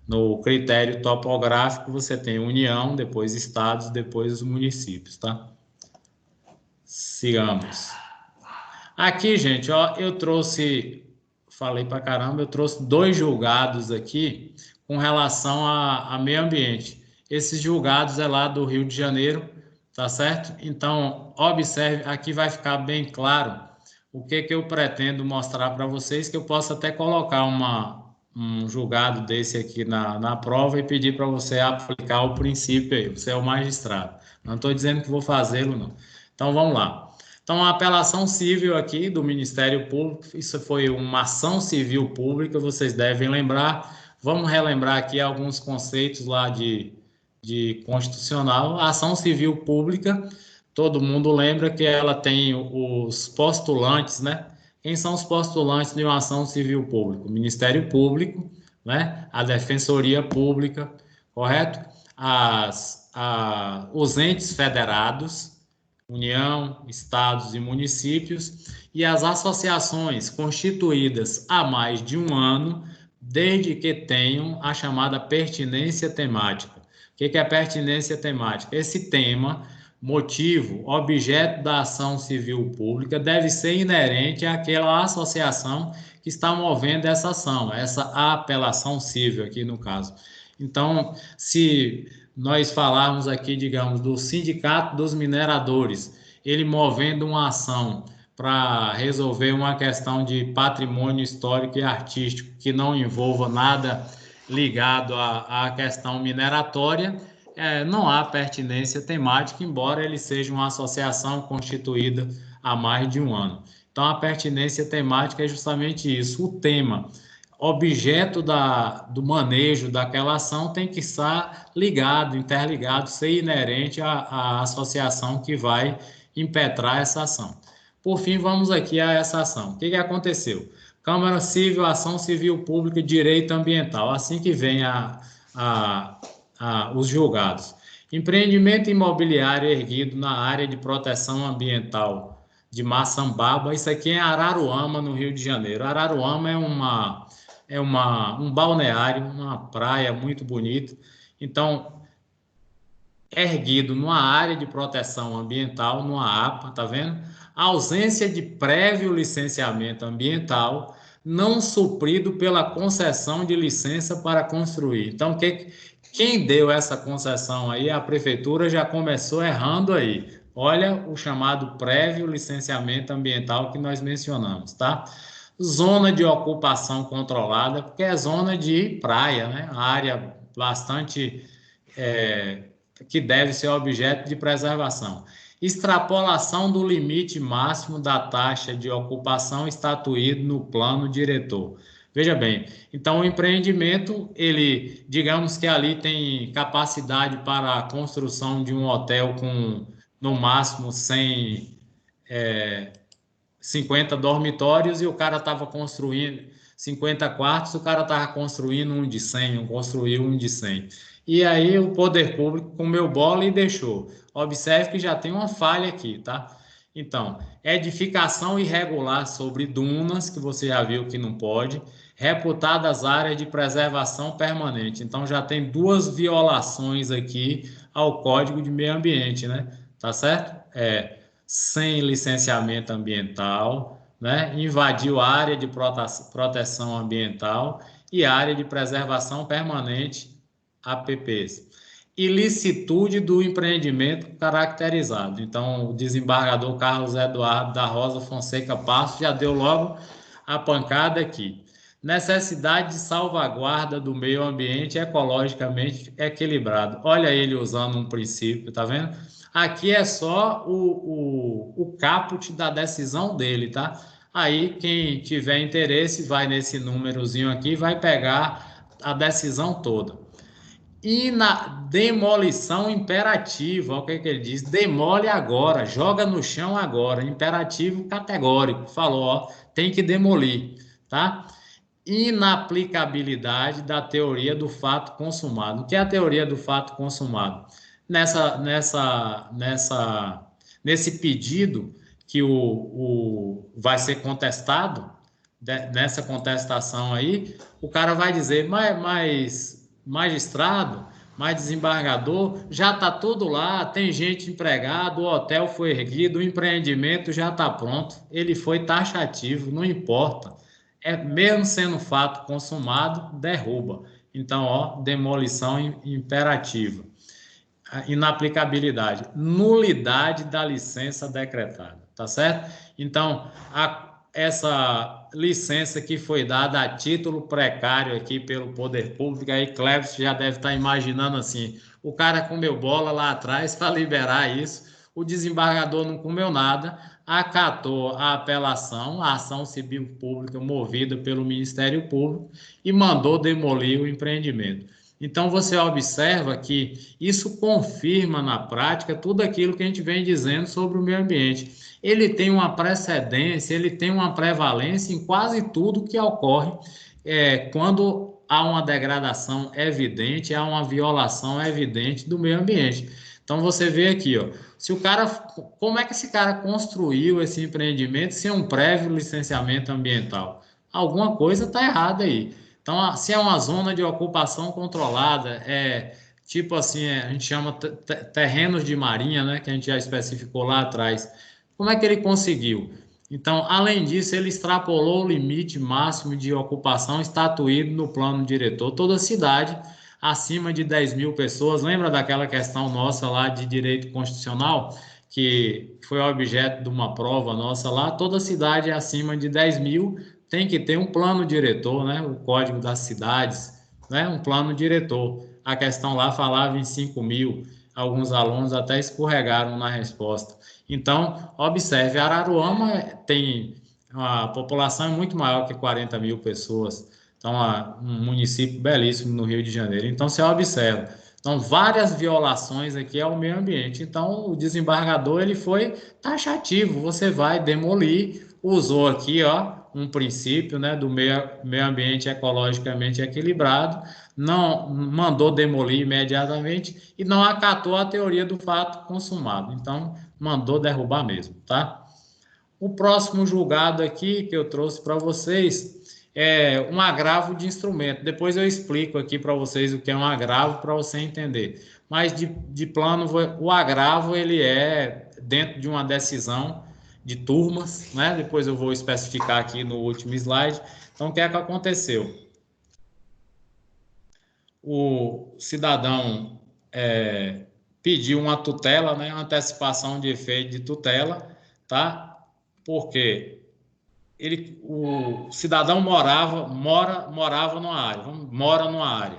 no critério topográfico você tem União, depois estados, depois os municípios, tá? Sigamos. Aqui, gente, ó, falei pra caramba, eu trouxe 2 julgados aqui com relação a meio ambiente. Esses julgados é lá do Rio de Janeiro, tá certo? Então, observe, aqui vai ficar bem claro o que eu pretendo mostrar para vocês, que eu posso até colocar um julgado desse aqui na prova e pedir para você aplicar o princípio aí, você é o magistrado. Não estou dizendo que vou fazê-lo, não. Então, vamos lá. Então, a apelação civil aqui do Ministério Público, isso foi uma ação civil pública, vocês devem lembrar. Vamos relembrar aqui alguns conceitos lá de constitucional. A ação civil pública, todo mundo lembra que ela tem os postulantes, né? Quem são os postulantes de uma ação civil pública? O Ministério Público, né? A Defensoria Pública, correto? Os entes federados, União, estados e municípios, e as associações constituídas há mais de um ano, desde que tenham a chamada pertinência temática. O que é pertinência temática? Esse tema, motivo, objeto da ação civil pública deve ser inerente àquela associação que está movendo essa ação, essa apelação civil aqui no caso. Então, se nós falarmos aqui, digamos, do Sindicato dos Mineradores, ele movendo uma ação para resolver uma questão de patrimônio histórico e artístico que não envolva nada ligado à questão mineratória, não há pertinência temática, embora ele seja uma associação constituída há mais de um ano. Então, a pertinência temática é justamente isso, o tema, objeto do manejo daquela ação tem que estar ligado, interligado, ser inerente à associação que vai impetrar essa ação. Por fim, vamos aqui a essa ação. O que aconteceu? Câmara Civil, Ação Civil Pública, Direito Ambiental, assim que vem os julgados. Empreendimento imobiliário erguido na área de proteção ambiental de Maçambaba, isso aqui é Araruama, no Rio de Janeiro. Araruama é um balneário, uma praia muito bonita. Então, erguido numa área de proteção ambiental, numa APA, tá vendo? A ausência de prévio licenciamento ambiental, não suprido pela concessão de licença para construir. Então, quem deu essa concessão aí, a prefeitura já começou errando aí. Olha o chamado prévio licenciamento ambiental que nós mencionamos, tá? Zona de ocupação controlada, porque é zona de praia, né? A área bastante que deve ser objeto de preservação. Extrapolação do limite máximo da taxa de ocupação estatuído no plano diretor. Veja bem, então o empreendimento, ele, digamos que ali tem capacidade para a construção de um hotel com, no máximo, 100, 50 dormitórios e o cara estava construindo 50 quartos, o cara estava construindo um de 100, construiu um de 100. E aí o poder público comeu bola e deixou. Observe que já tem uma falha aqui, tá? Então, edificação irregular sobre dunas, que você já viu que não pode, reputadas áreas de preservação permanente. Então, já tem duas violações aqui ao Código de Meio Ambiente, né? Tá certo? Sem licenciamento ambiental, né? Invadiu a área de proteção ambiental e área de preservação permanente, APPs. Ilicitude do empreendimento caracterizado. Então, o desembargador Carlos Eduardo da Rosa Fonseca Passos já deu logo a pancada aqui. Necessidade de salvaguarda do meio ambiente ecologicamente equilibrado. Olha ele usando um princípio, tá vendo? Aqui é só o caput da decisão dele, tá? Aí, quem tiver interesse, vai nesse númerozinho aqui, vai pegar a decisão toda. E na demolição imperativa, o que que ele diz? Demole agora, joga no chão agora, imperativo categórico. Falou, ó, tem que demolir, tá? Inaplicabilidade da teoria do fato consumado. O que é a teoria do fato consumado? Nesse pedido que vai ser contestado, nessa contestação aí, o cara vai dizer, mas magistrado, mais desembargador, já está tudo lá, tem gente empregada, o hotel foi erguido, o empreendimento já está pronto, ele foi taxativo, não importa. Mesmo sendo fato consumado, derruba. Então, ó, demolição imperativa. Inaplicabilidade, nulidade da licença decretada, tá certo? Então, essa licença que foi dada a título precário aqui pelo poder público, aí Cleves já deve estar imaginando assim, o cara comeu bola lá atrás para liberar isso, o desembargador não comeu nada, acatou a apelação, a ação civil pública movida pelo Ministério Público e mandou demolir o empreendimento. Então, você observa que isso confirma na prática tudo aquilo que a gente vem dizendo sobre o meio ambiente. Ele tem uma precedência, ele tem uma prevalência em quase tudo que ocorre quando há uma degradação evidente, há uma violação evidente do meio ambiente. Então, você vê aqui, ó, se o cara, como é que esse cara construiu esse empreendimento sem um prévio licenciamento ambiental? Alguma coisa está errada aí. Então, se é uma zona de ocupação controlada, tipo assim, a gente chama terrenos de marinha, né, que a gente já especificou lá atrás. Como é que ele conseguiu? Então, além disso, ele extrapolou o limite máximo de ocupação estatuído no plano diretor. Toda cidade acima de 10 mil pessoas, lembra daquela questão nossa lá de direito constitucional, que foi objeto de uma prova nossa lá? Toda cidade acima de 10 mil tem que ter um plano diretor, né? O Código das Cidades, né? Um plano diretor. A questão lá falava em 5 mil, alguns alunos até escorregaram na resposta. Então, observe, Araruama tem a população é muito maior que 40 mil pessoas. Então, um município belíssimo no Rio de Janeiro. Então, você observa. Então, várias violações aqui ao meio ambiente. Então, o desembargador ele foi taxativo. Você vai demolir, usou aqui, ó, um princípio, né, do meio ambiente ecologicamente equilibrado, não mandou demolir imediatamente e não acatou a teoria do fato consumado. Então, mandou derrubar mesmo, tá? O próximo julgado aqui que eu trouxe para vocês é um agravo de instrumento. Depois eu explico aqui para vocês o que é um agravo para você entender. Mas de plano, o agravo ele é dentro de uma decisão de turmas, né? Depois eu vou especificar aqui no último slide. Então, o que é que aconteceu? O cidadão pediu uma tutela, né? Uma antecipação de efeito de tutela, tá? Porque o cidadão mora numa área, mora numa área.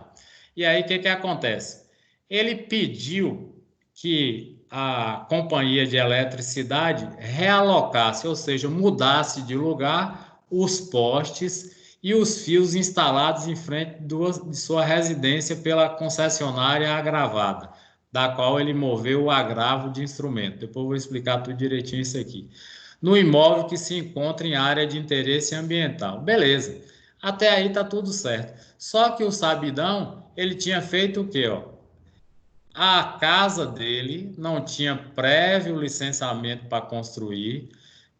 E aí, o que acontece? Ele pediu que a companhia de eletricidade realocasse, ou seja, mudasse de lugar os postes e os fios instalados em frente de sua residência pela concessionária agravada, da qual ele moveu o agravo de instrumento. Depois eu vou explicar tudo direitinho isso aqui. No imóvel que se encontra em área de interesse ambiental. Beleza. Até aí tá tudo certo. Só que o Sabidão, ele tinha feito o quê, ó? A casa dele não tinha prévio licenciamento para construir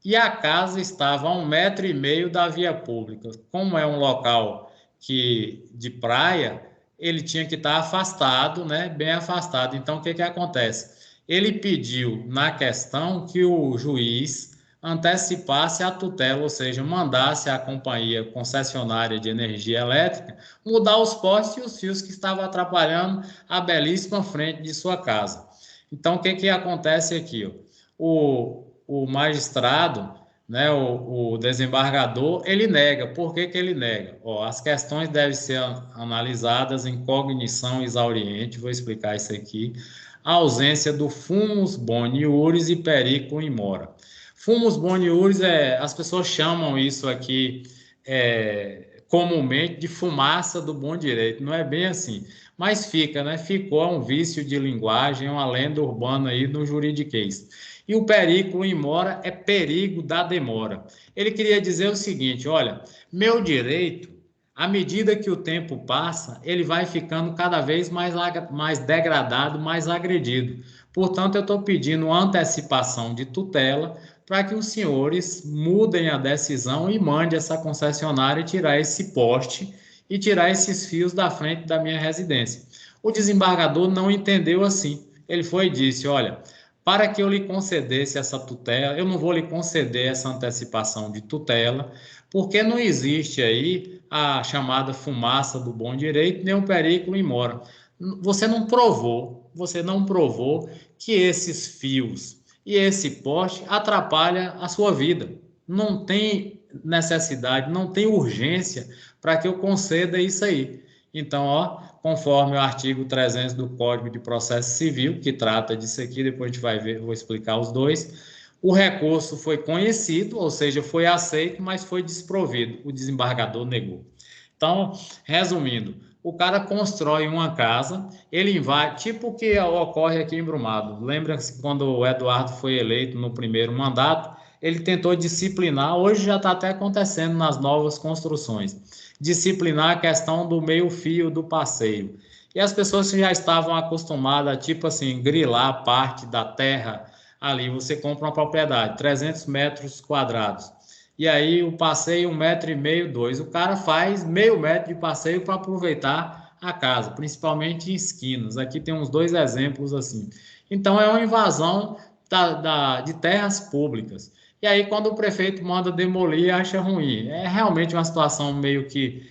e a casa estava a 1,5 m da via pública. Como é um local de praia, ele tinha que estar afastado, né? Bem afastado. Então, o que que acontece? Ele pediu na questão que o juiz antecipasse a tutela, ou seja, mandasse a companhia concessionária de energia elétrica mudar os postes e os fios que estavam atrapalhando a belíssima frente de sua casa. Então, o que que acontece aqui? Ó? O magistrado, né, o desembargador, ele nega. Por que que ele nega? Ó, as questões devem ser analisadas em cognição exauriente, vou explicar isso aqui. A ausência do fumus boni iuris e periculum in mora. Fumus boni iuris, as pessoas chamam isso aqui comumente de fumaça do bom direito. Não é bem assim, mas fica, né? Ficou um vício de linguagem, uma lenda urbana aí no juridiquês. E o periculum in mora é perigo da demora. Ele queria dizer o seguinte: olha, meu direito, à medida que o tempo passa, ele vai ficando cada vez mais degradado, mais agredido. Portanto, eu estou pedindo uma antecipação de tutela para que os senhores mudem a decisão e mandem essa concessionária tirar esse poste e tirar esses fios da frente da minha residência. O desembargador não entendeu assim. Ele foi e disse: olha, para que eu lhe concedesse essa tutela, eu não vou lhe conceder essa antecipação de tutela, porque não existe aí a chamada fumaça do bom direito, nem o periculum in mora. Você não provou que esses fios e esse poste atrapalha a sua vida. Não tem necessidade, não tem urgência para que eu conceda isso aí. Então, ó, conforme o artigo 300 do Código de Processo Civil, que trata disso aqui, depois a gente vai ver, vou explicar os dois. O recurso foi conhecido, ou seja, foi aceito, mas foi desprovido. O desembargador negou. Então, resumindo, o cara constrói uma casa, ele invade, tipo o que ocorre aqui em Brumado. Lembra-se quando o Eduardo foi eleito no primeiro mandato, ele tentou disciplinar, hoje já está até acontecendo nas novas construções, disciplinar a questão do meio-fio do passeio. E as pessoas já estavam acostumadas a, tipo assim, grilar parte da terra ali. Você compra uma propriedade, 300 metros quadrados. E aí o passeio 1,5 m, 2. O cara faz meio metro de passeio para aproveitar a casa, principalmente em esquinas. Aqui tem uns dois exemplos assim. Então é uma invasão de terras públicas. E aí, quando o prefeito manda demolir, acha ruim. É realmente uma situação meio que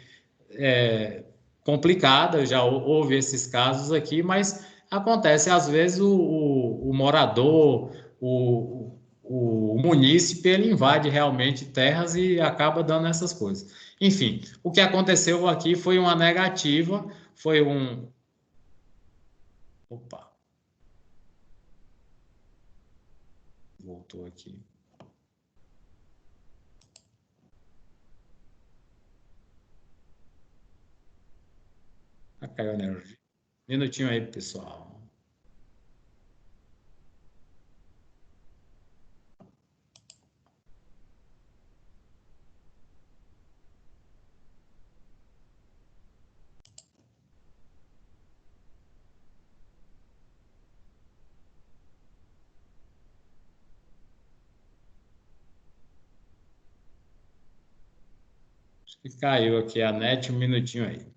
complicada, já houve esses casos aqui, mas acontece, às vezes o morador, o munícipe, ele invade realmente terras e acaba dando essas coisas. Enfim, o que aconteceu aqui foi uma negativa, foi um... Opa, voltou aqui. Caiu a energia. Minutinho aí, pessoal. Acho que caiu aqui a net, um minutinho aí.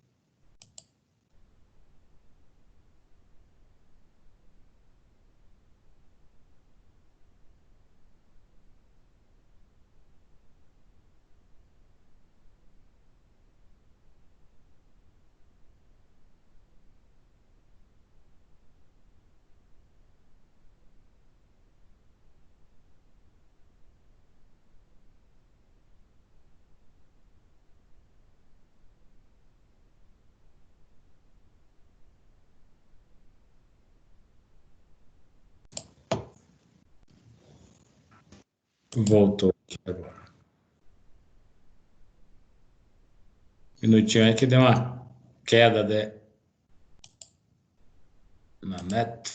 Voltou aqui agora. Minutinho aí que deu uma queda na net.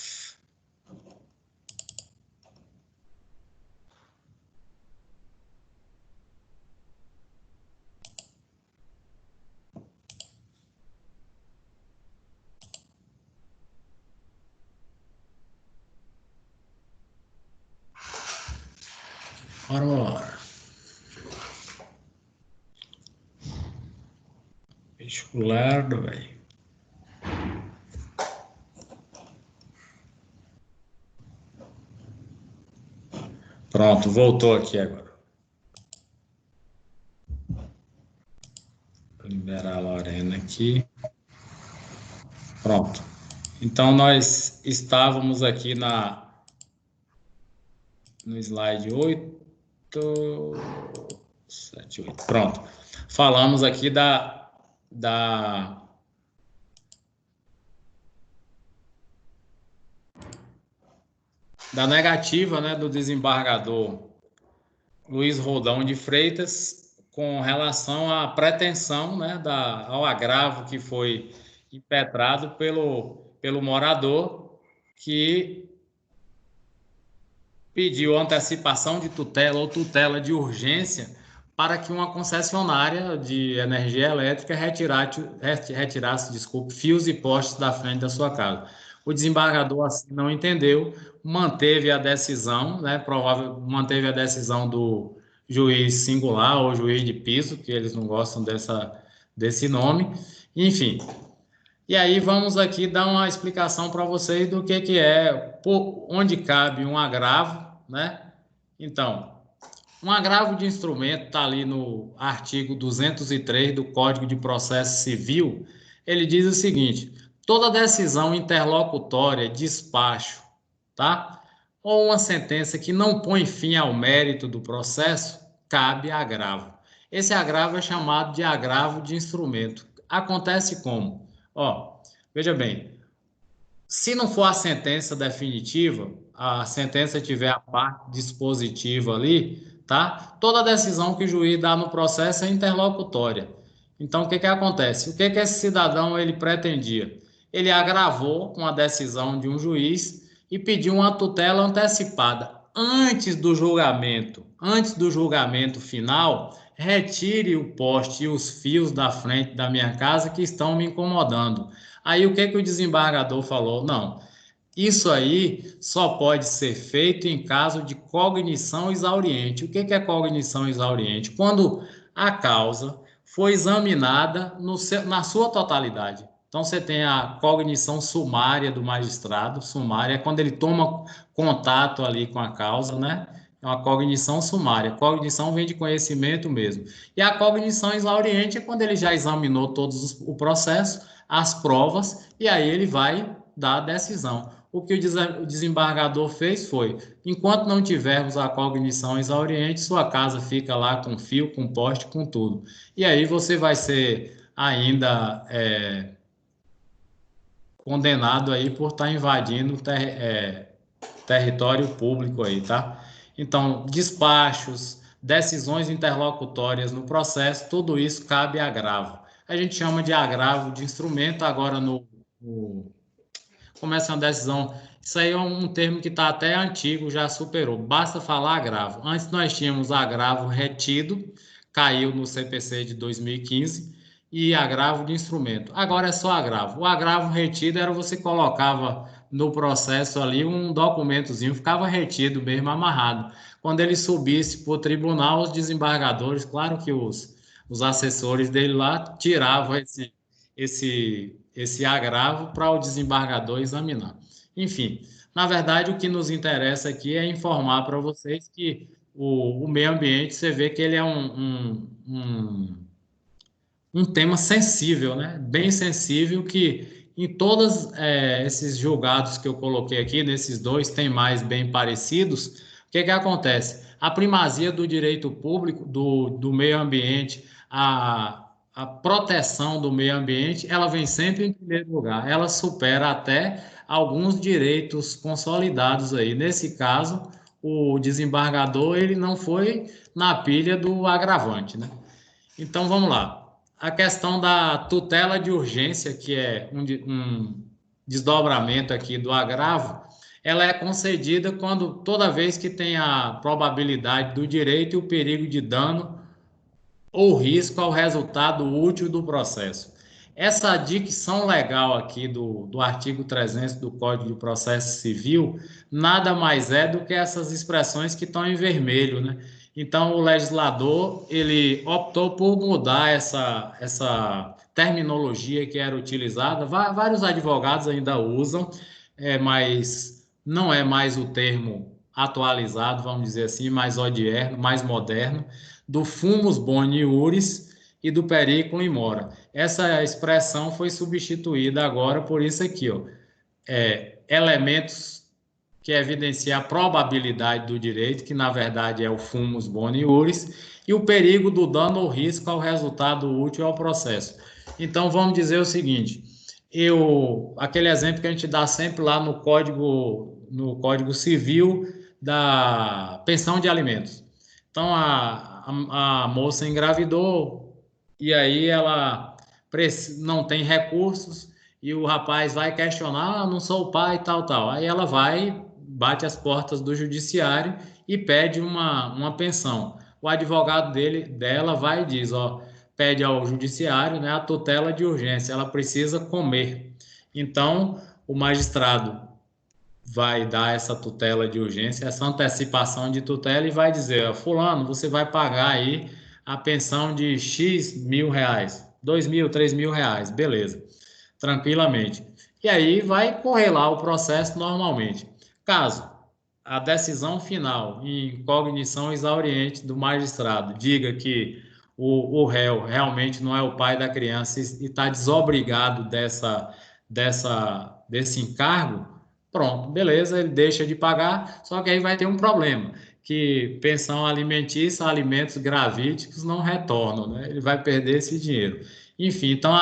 Ora. Bicho lerdo, velho. Pronto, voltou aqui agora. Vou liberar a Lorena aqui. Pronto. Então, nós estávamos aqui no slide 8, 7, 8. Pronto. Falamos aqui da negativa, né, do desembargador Luiz Roldão de Freitas com relação à pretensão, né, ao agravo que foi impetrado pelo morador que pediu antecipação de tutela ou tutela de urgência para que uma concessionária de energia elétrica retirasse, fios e postes da frente da sua casa. O desembargador assim não entendeu, manteve a decisão, né, manteve a decisão do juiz singular ou juiz de piso, que eles não gostam desse nome, enfim. E aí vamos aqui dar uma explicação para vocês do que é, onde cabe um agravo, né? Então, um agravo de instrumento está ali no artigo 203 do Código de Processo Civil. Ele diz o seguinte: toda decisão interlocutória, despacho, tá? Ou uma sentença que não põe fim ao mérito do processo, cabe agravo. Esse agravo é chamado de agravo de instrumento. Acontece como? Ó, veja bem, se não for a sentença definitiva, a sentença tiver a parte dispositiva ali, tá? Toda decisão que o juiz dá no processo é interlocutória. Então, o que acontece? O que esse cidadão ele pretendia? Ele agravou com a decisão de um juiz e pediu uma tutela antecipada. Antes do julgamento final, retire o poste e os fios da frente da minha casa que estão me incomodando. Aí o que o desembargador falou? Não, isso aí só pode ser feito em caso de cognição exauriente. O que é cognição exauriente? Quando a causa foi examinada na sua totalidade. Então, você tem a cognição sumária do magistrado. Sumária é quando ele toma contato ali com a causa, né? É uma cognição sumária. Cognição vem de conhecimento mesmo. E a cognição exauriente é quando ele já examinou o processo, as provas, e aí ele vai dar a decisão. O que o desembargador fez foi, enquanto não tivermos a cognição exauriente, sua casa fica lá com fio, com poste, com tudo. E aí você vai ser ainda condenado aí por estar invadindo território público aí, tá? Então, despachos, decisões interlocutórias no processo, tudo isso cabe agravo. A gente chama de agravo de instrumento, agora começa uma decisão. Isso aí é um termo que está até antigo, já superou. Basta falar agravo. Antes nós tínhamos agravo retido, caiu no CPC de 2015, e agravo de instrumento. Agora é só agravo. O agravo retido era você colocava no processo ali um documentozinho, ficava retido mesmo, amarrado. Quando ele subisse para o tribunal, os desembargadores, claro que os assessores dele lá tiravam esse agravo para o desembargador examinar. Enfim, na verdade, o que nos interessa aqui é informar para vocês que o meio ambiente, você vê que ele é um tema sensível, né? Bem sensível, que em todos esses julgados que eu coloquei aqui, nesses dois, tem mais bem parecidos, o que acontece? A primazia do direito público, do meio ambiente, a proteção do meio ambiente, ela vem sempre em primeiro lugar. Ela supera até alguns direitos consolidados aí. Nesse caso, o desembargador ele não foi na pilha do agravante, né? Então, vamos lá. a questão da tutela de urgência, que é um desdobramento aqui do agravo, ela é concedida quando toda vez que tem a probabilidade do direito e o perigo de dano ou risco ao resultado útil do processo. Essa dicção legal aqui do artigo 300 do Código de Processo Civil nada mais é do que essas expressões que estão em vermelho, né? Então, o legislador ele optou por mudar essa terminologia que era utilizada. Vários advogados ainda usam, mas não é mais o termo atualizado, vamos dizer assim, mais odierno, mais moderno, do fumus boni iuris e do periculum in mora. Essa expressão foi substituída agora por isso aqui, ó, elementos que evidenciam a probabilidade do direito, que na verdade é o fumus boni iuris, e o perigo do dano ou risco ao resultado útil ao processo. Então vamos dizer o seguinte, aquele exemplo que a gente dá sempre lá no Código Civil da pensão de alimentos. Então a moça engravidou e aí ela não tem recursos e o rapaz vai questionar, não sou o pai, tal, tal. Aí ela vai, bate as portas do judiciário e pede uma pensão. O advogado dela vai e diz, ó, pede ao judiciário, né, a tutela de urgência, ela precisa comer. Então, o magistrado vai dar essa tutela de urgência, essa antecipação de tutela e vai dizer, fulano, você vai pagar aí a pensão de X mil reais, 2.000, 3.000 reais, beleza, tranquilamente. E aí vai correr lá o processo normalmente. Caso a decisão final em cognição exauriente do magistrado diga que o réu realmente não é o pai da criança e está desobrigado desse encargo, pronto, beleza, ele deixa de pagar, só que aí vai ter um problema, que pensão alimentícia, alimentos gravídicos não retornam, né? Ele vai perder esse dinheiro. Enfim, então,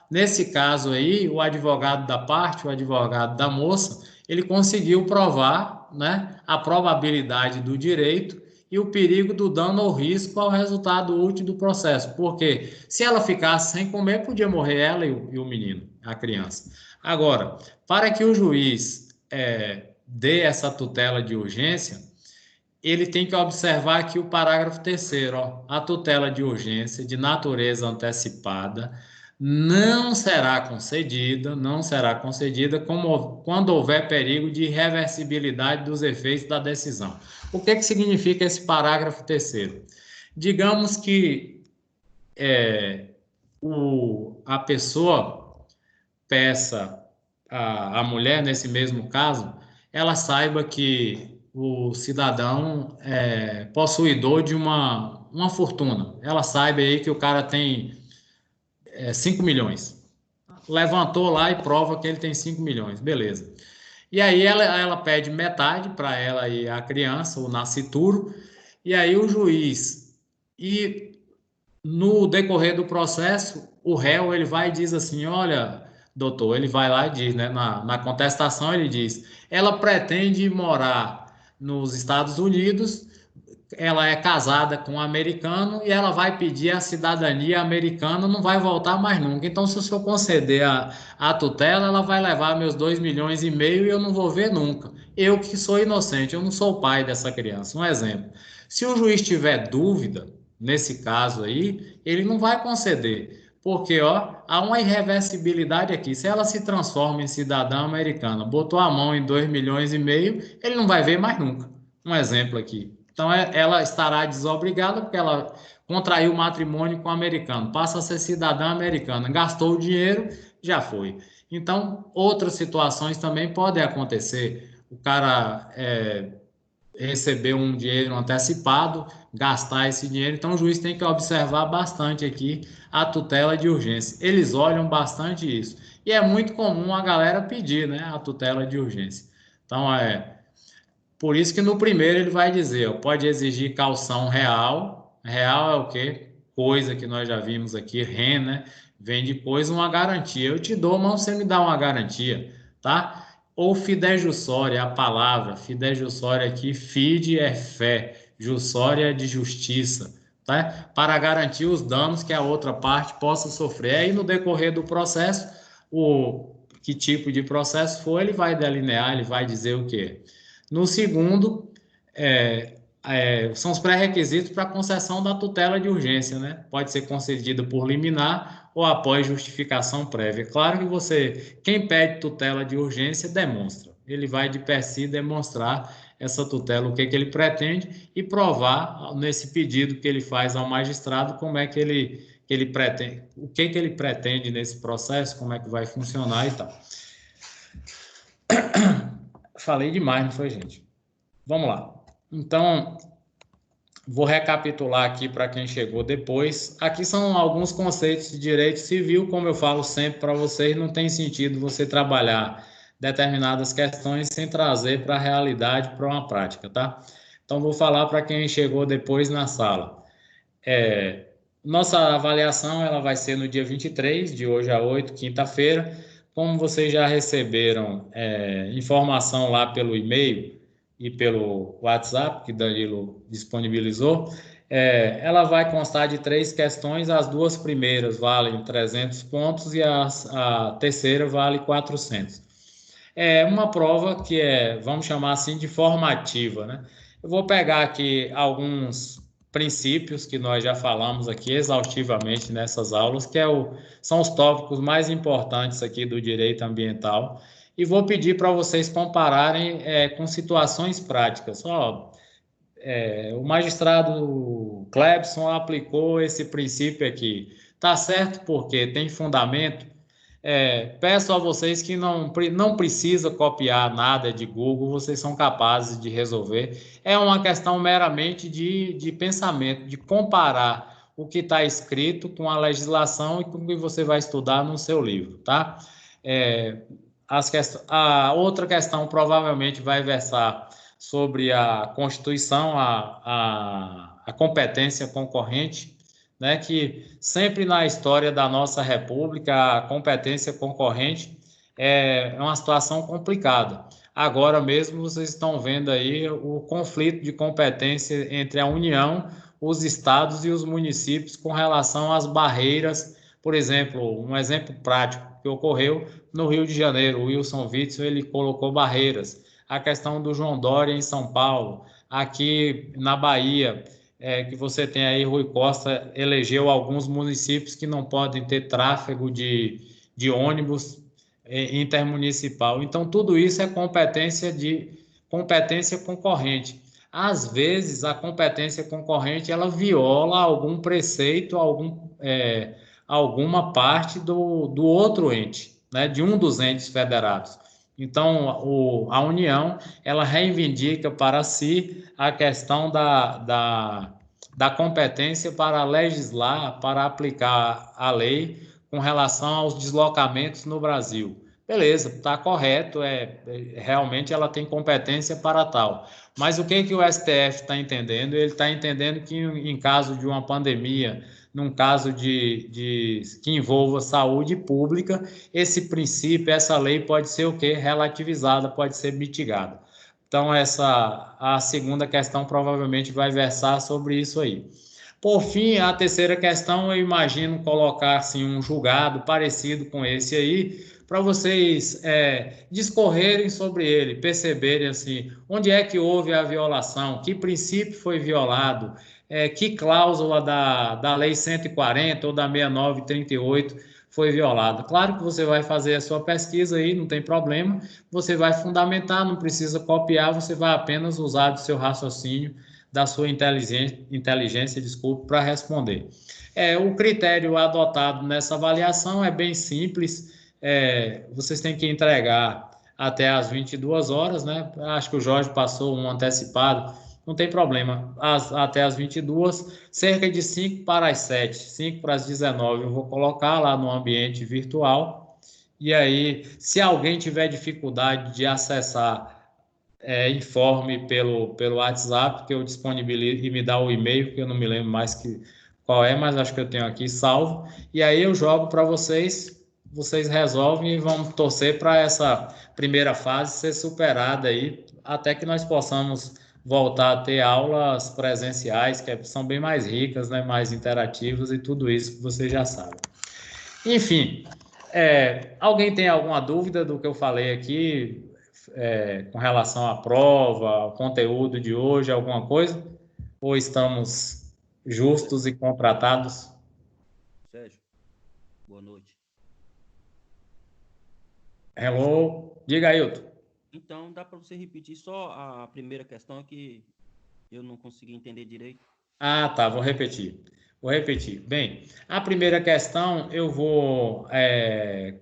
nesse caso aí, o advogado da parte, o advogado da moça, ele conseguiu provar, né, a probabilidade do direito e o perigo do dano ou risco ao resultado útil do processo. Porque se ela ficasse sem comer, podia morrer ela e o menino, a criança. Agora, para que o juiz dê essa tutela de urgência, ele tem que observar aqui o parágrafo 3º, ó, a tutela de urgência de natureza antecipada não será concedida como, quando houver perigo de irreversibilidade dos efeitos da decisão. O que significa esse parágrafo 3º? Digamos que a pessoa peça a mulher, nesse mesmo caso, ela saiba que o cidadão é possuidor de uma fortuna. Ela saiba aí que o cara tem 5 milhões. Levantou lá e prova que ele tem 5 milhões. Beleza. E aí ela pede metade para ela e a criança, o nascituro, e aí o juiz. E no decorrer do processo, o réu ele vai e diz assim, olha, doutor, ele vai lá e diz, né, na contestação ele diz, ela pretende morar nos Estados Unidos, ela é casada com um americano e ela vai pedir a cidadania americana, não vai voltar mais nunca. Então, se o senhor conceder a tutela, ela vai levar meus 2,5 milhões e eu não vou ver nunca. Eu que sou inocente, eu não sou o pai dessa criança. Um exemplo. Se o juiz tiver dúvida, nesse caso aí, ele não vai conceder. Porque, ó, há uma irreversibilidade aqui. Se ela se transforma em cidadã americana, botou a mão em 2,5 milhões, ele não vai ver mais nunca. Um exemplo aqui. Então, ela estará desobrigada porque ela contraiu matrimônio com um americano, passa a ser cidadã americana, gastou o dinheiro, já foi. Então, outras situações também podem acontecer. O cara receber um dinheiro antecipado, gastar esse dinheiro. Então, o juiz tem que observar bastante aqui a tutela de urgência. Eles olham bastante isso. E é muito comum a galera pedir, né, a tutela de urgência. Então, por isso que no primeiro ele vai dizer, ó, pode exigir caução real. Real é o quê? Coisa que nós já vimos aqui, REN, né? Vem depois uma garantia. Eu te dou, mas você me dá uma garantia, tá? Ou fidejussória, a palavra. Fidejussória aqui, fide é fé, jussória é de justiça, tá? Para garantir os danos que a outra parte possa sofrer. Aí, no decorrer do processo, que tipo de processo for, ele vai delinear, ele vai dizer o quê. No segundo, são os pré-requisitos para a concessão da tutela de urgência, né? Pode ser concedida por liminar ou após justificação prévia. Claro que quem pede tutela de urgência, demonstra. Ele vai de per si demonstrar essa tutela, o que ele pretende, e provar nesse pedido que ele faz ao magistrado como é que ele pretende, o que ele pretende nesse processo, como é que vai funcionar e tal. Falei demais, não foi, gente? Vamos lá. Então, vou recapitular aqui para quem chegou depois. Aqui são alguns conceitos de direito civil, como eu falo sempre para vocês, não tem sentido você trabalhar determinadas questões sem trazer para a realidade, para uma prática, tá? Então, vou falar para quem chegou depois na sala. Nossa avaliação ela vai ser no dia 23, de hoje a 8, quinta-feira. Como vocês já receberam informação lá pelo e-mail e pelo WhatsApp, que Danilo disponibilizou, ela vai constar de 3 questões. As 2 primeiras valem 300 pontos e a terceira vale 400. É uma prova que vamos chamar assim, de formativa, né? Eu vou pegar aqui alguns princípios que nós já falamos aqui exaustivamente nessas aulas, são os tópicos mais importantes aqui do direito ambiental, e vou pedir para vocês compararem com situações práticas. O magistrado Clebson aplicou esse princípio aqui. Tá certo porque tem fundamento? Peço a vocês que não precisa copiar nada de Google, vocês são capazes de resolver. É uma questão meramente de pensamento, de comparar o que está escrito com a legislação e com o que você vai estudar no seu livro, tá? A outra questão provavelmente vai versar sobre a Constituição, a competência concorrente, né, que sempre na história da nossa República a competência concorrente é uma situação complicada. Agora mesmo vocês estão vendo aí o conflito de competência entre a União, os estados e os municípios com relação às barreiras. Por exemplo, um exemplo prático que ocorreu no Rio de Janeiro, o Wilson Witzel, ele colocou barreiras. A questão do João Dória em São Paulo, aqui na Bahia, que você tem aí, Rui Costa elegeu alguns municípios que não podem ter tráfego de ônibus intermunicipal. Então, tudo isso é competência concorrente. Às vezes, a competência concorrente ela viola algum preceito, alguma parte do outro ente, né, de um dos entes federados. Então, a União, ela reivindica para si a questão da competência para legislar, para aplicar a lei com relação aos deslocamentos no Brasil. Beleza, está correto, realmente ela tem competência para tal. Mas o que o STF está entendendo? Ele está entendendo que em caso de uma pandemia, num caso que envolva saúde pública, esse princípio, essa lei pode ser o quê? Relativizada, pode ser mitigada. Então, a segunda questão provavelmente vai versar sobre isso aí. Por fim, a terceira questão, eu imagino colocar assim, um julgado parecido com esse aí, para vocês discorrerem sobre ele, perceberem assim, onde é que houve a violação, que princípio foi violado, que cláusula da Lei 140 ou da 6938 foi violada. Claro que você vai fazer a sua pesquisa aí, não tem problema, você vai fundamentar, não precisa copiar, você vai apenas usar do seu raciocínio, da sua inteligência, para responder. O critério adotado nessa avaliação é bem simples, vocês têm que entregar até às 22 horas, né? Acho que o Jorge passou um antecipado, não tem problema, até às 22, cerca de 5 para as 7, 5 para as 19, eu vou colocar lá no ambiente virtual, e aí, se alguém tiver dificuldade de acessar, informe pelo WhatsApp, que eu disponibilizo, e me dá o e-mail, que eu não me lembro mais qual mas acho que eu tenho aqui salvo, e aí eu jogo para vocês resolvem e vão torcer para essa primeira fase ser superada aí, até que nós possamos voltar a ter aulas presenciais, que são bem mais ricas, né, mais interativas e tudo isso que você já sabe. Enfim, alguém tem alguma dúvida do que eu falei aqui, com relação à prova, ao conteúdo de hoje, alguma coisa? Ou estamos justos e contratados? Sérgio, boa noite. Hello, diga, Ailton. Então, dá para você repetir só a primeira questão que eu não consegui entender direito? Ah, tá, vou repetir. Vou repetir. Bem, a primeira questão eu vou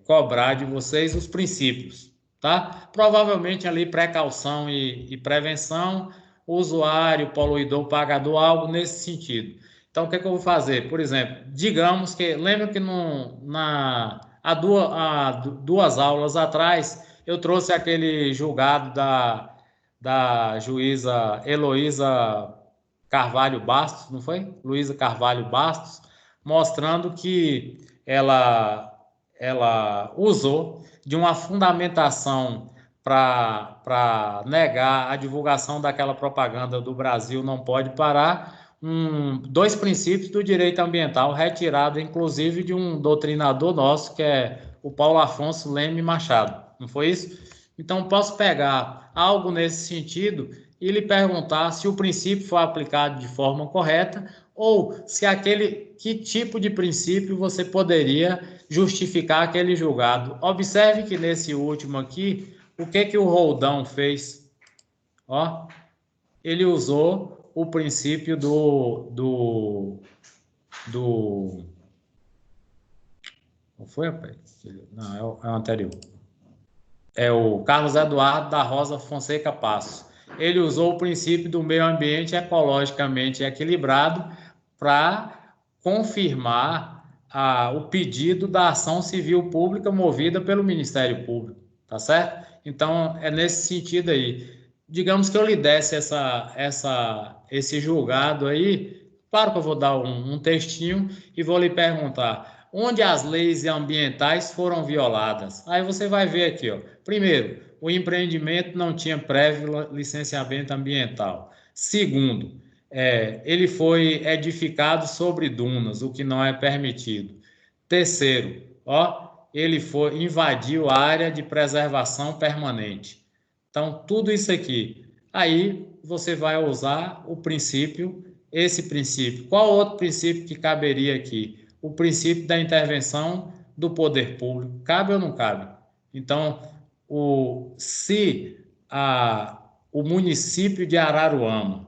cobrar de vocês os princípios, tá? Provavelmente ali precaução e prevenção, usuário, poluidor, pagador, algo nesse sentido. Então, o que é que eu vou fazer? Por exemplo, digamos que, lembra que há duas aulas atrás eu trouxe aquele julgado da juíza Heloísa Carvalho Bastos, não foi? Luísa Carvalho Bastos, mostrando que ela usou de uma fundamentação para negar a divulgação daquela propaganda do Brasil não pode parar, dois princípios do direito ambiental, retirado inclusive de um doutrinador nosso, que é o Paulo Afonso Leme Machado, não foi isso? Então, posso pegar algo nesse sentido e lhe perguntar se o princípio foi aplicado de forma correta ou se que tipo de princípio você poderia justificar aquele julgado. Observe que nesse último aqui, o que o Roldão fez? Ó, ele usou o princípio não foi, rapaz? Não, é o anterior. É o Carlos Eduardo da Rosa Fonseca Passos. Ele usou o princípio do meio ambiente ecologicamente equilibrado para confirmar o pedido da ação civil pública movida pelo Ministério Público, tá certo? Então, é nesse sentido aí. Digamos que eu lhe desse esse julgado aí, claro que eu vou dar um textinho e vou lhe perguntar onde as leis ambientais foram violadas. Aí você vai ver aqui, ó. Primeiro, o empreendimento não tinha prévio licenciamento ambiental. Segundo, ele foi edificado sobre dunas, o que não é permitido. Terceiro, ele invadiu a área de preservação permanente. Então, tudo isso aqui. Aí você vai usar esse princípio. Qual outro princípio que caberia aqui? O princípio da intervenção do poder público. Cabe ou não cabe? Então, se o município de Araruama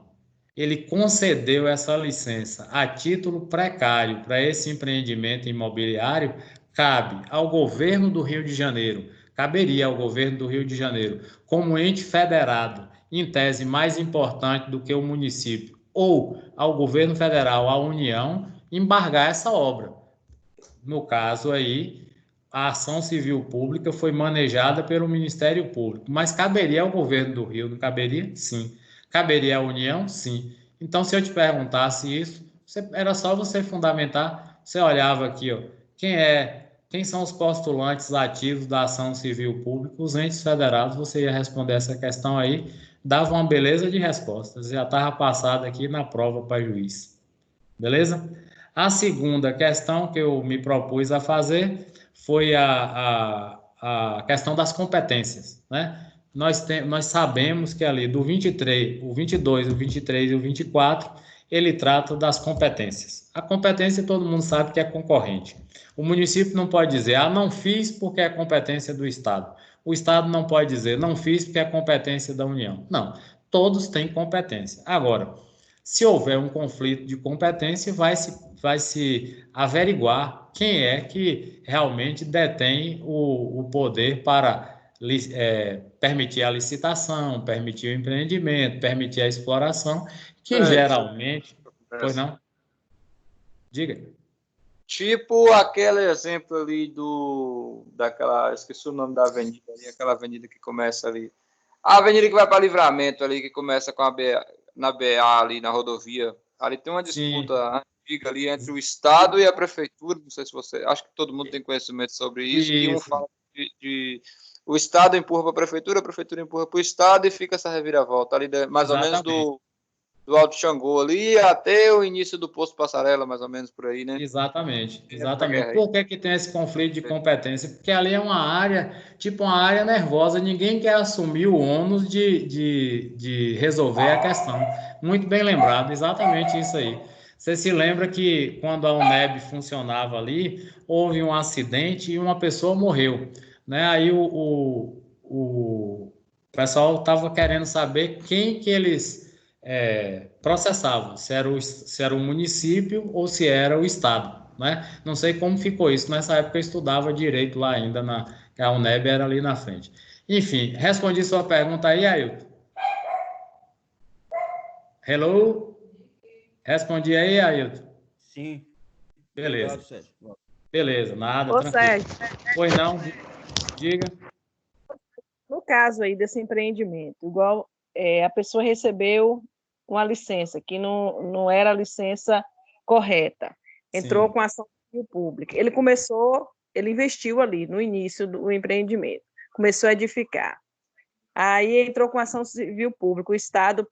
ele concedeu essa licença a título precário para esse empreendimento imobiliário, cabe ao governo do Rio de Janeiro, caberia ao governo do Rio de Janeiro, como ente federado, em tese mais importante do que o município, ou ao governo federal, à União, embargar essa obra. No caso aí, a ação civil pública foi manejada pelo Ministério Público, mas caberia ao governo do Rio, não caberia? Sim. Caberia à União? Sim. Então, se eu te perguntasse isso, era só você fundamentar, você olhava aqui, ó, quem são os postulantes ativos da ação civil pública, os entes federados, você ia responder essa questão aí, dava uma beleza de respostas, já estava passado aqui na prova para juiz. Beleza? A segunda questão que eu me propus a fazer foi a questão das competências, né? Nós sabemos que ali do 23, o 22, o 23 e o 24, ele trata das competências. A competência todo mundo sabe que é concorrente. O município não pode dizer, não fiz porque é competência do Estado. O Estado não pode dizer, não fiz porque é competência da União. Não, todos têm competência. Agora, se houver um conflito de competência, vai se averiguar quem é que realmente detém o poder para permitir a licitação, permitir o empreendimento, permitir a exploração, que geralmente... Pois não? Diga. Tipo aquele exemplo ali daquela, esqueci o nome da avenida ali, aquela avenida que começa ali. A avenida que vai para Livramento ali, que começa com na BA ali, na rodovia. Ali tem uma disputa antiga ali entre o Estado e a Prefeitura, não sei se você... Acho que todo mundo tem conhecimento sobre isso, que um fala o Estado empurra para a prefeitura empurra para o Estado e fica essa reviravolta ali, mais ou menos do Alto Xangô ali até o início do Poço Passarela, mais ou menos por aí, né? Exatamente. Por que tem esse conflito de competência? Porque ali é uma área, tipo uma área nervosa, ninguém quer assumir o ônus de resolver a questão. Muito bem lembrado, exatamente isso aí. Você se lembra que quando a UNEB funcionava ali, houve um acidente e uma pessoa morreu, né? Aí o pessoal estava querendo saber quem que eles processavam, se era o município ou se era o Estado, né? Não sei como ficou isso. Nessa época eu estudava direito lá ainda, a UNEB era ali na frente. Enfim, respondi sua pergunta aí, Ailton. Hello? Respondi aí, Ailton? Sim. Beleza. Obrigado, Sérgio. Beleza, nada, Ô, tranquilo. Sérgio, Pois não, diga. no caso aí desse empreendimento, igual a pessoa recebeu uma licença que não era a licença correta, entrou Sim. com ação civil pública. Ele investiu ali no início do empreendimento, começou a edificar. Aí entrou com ação civil pública, o Estado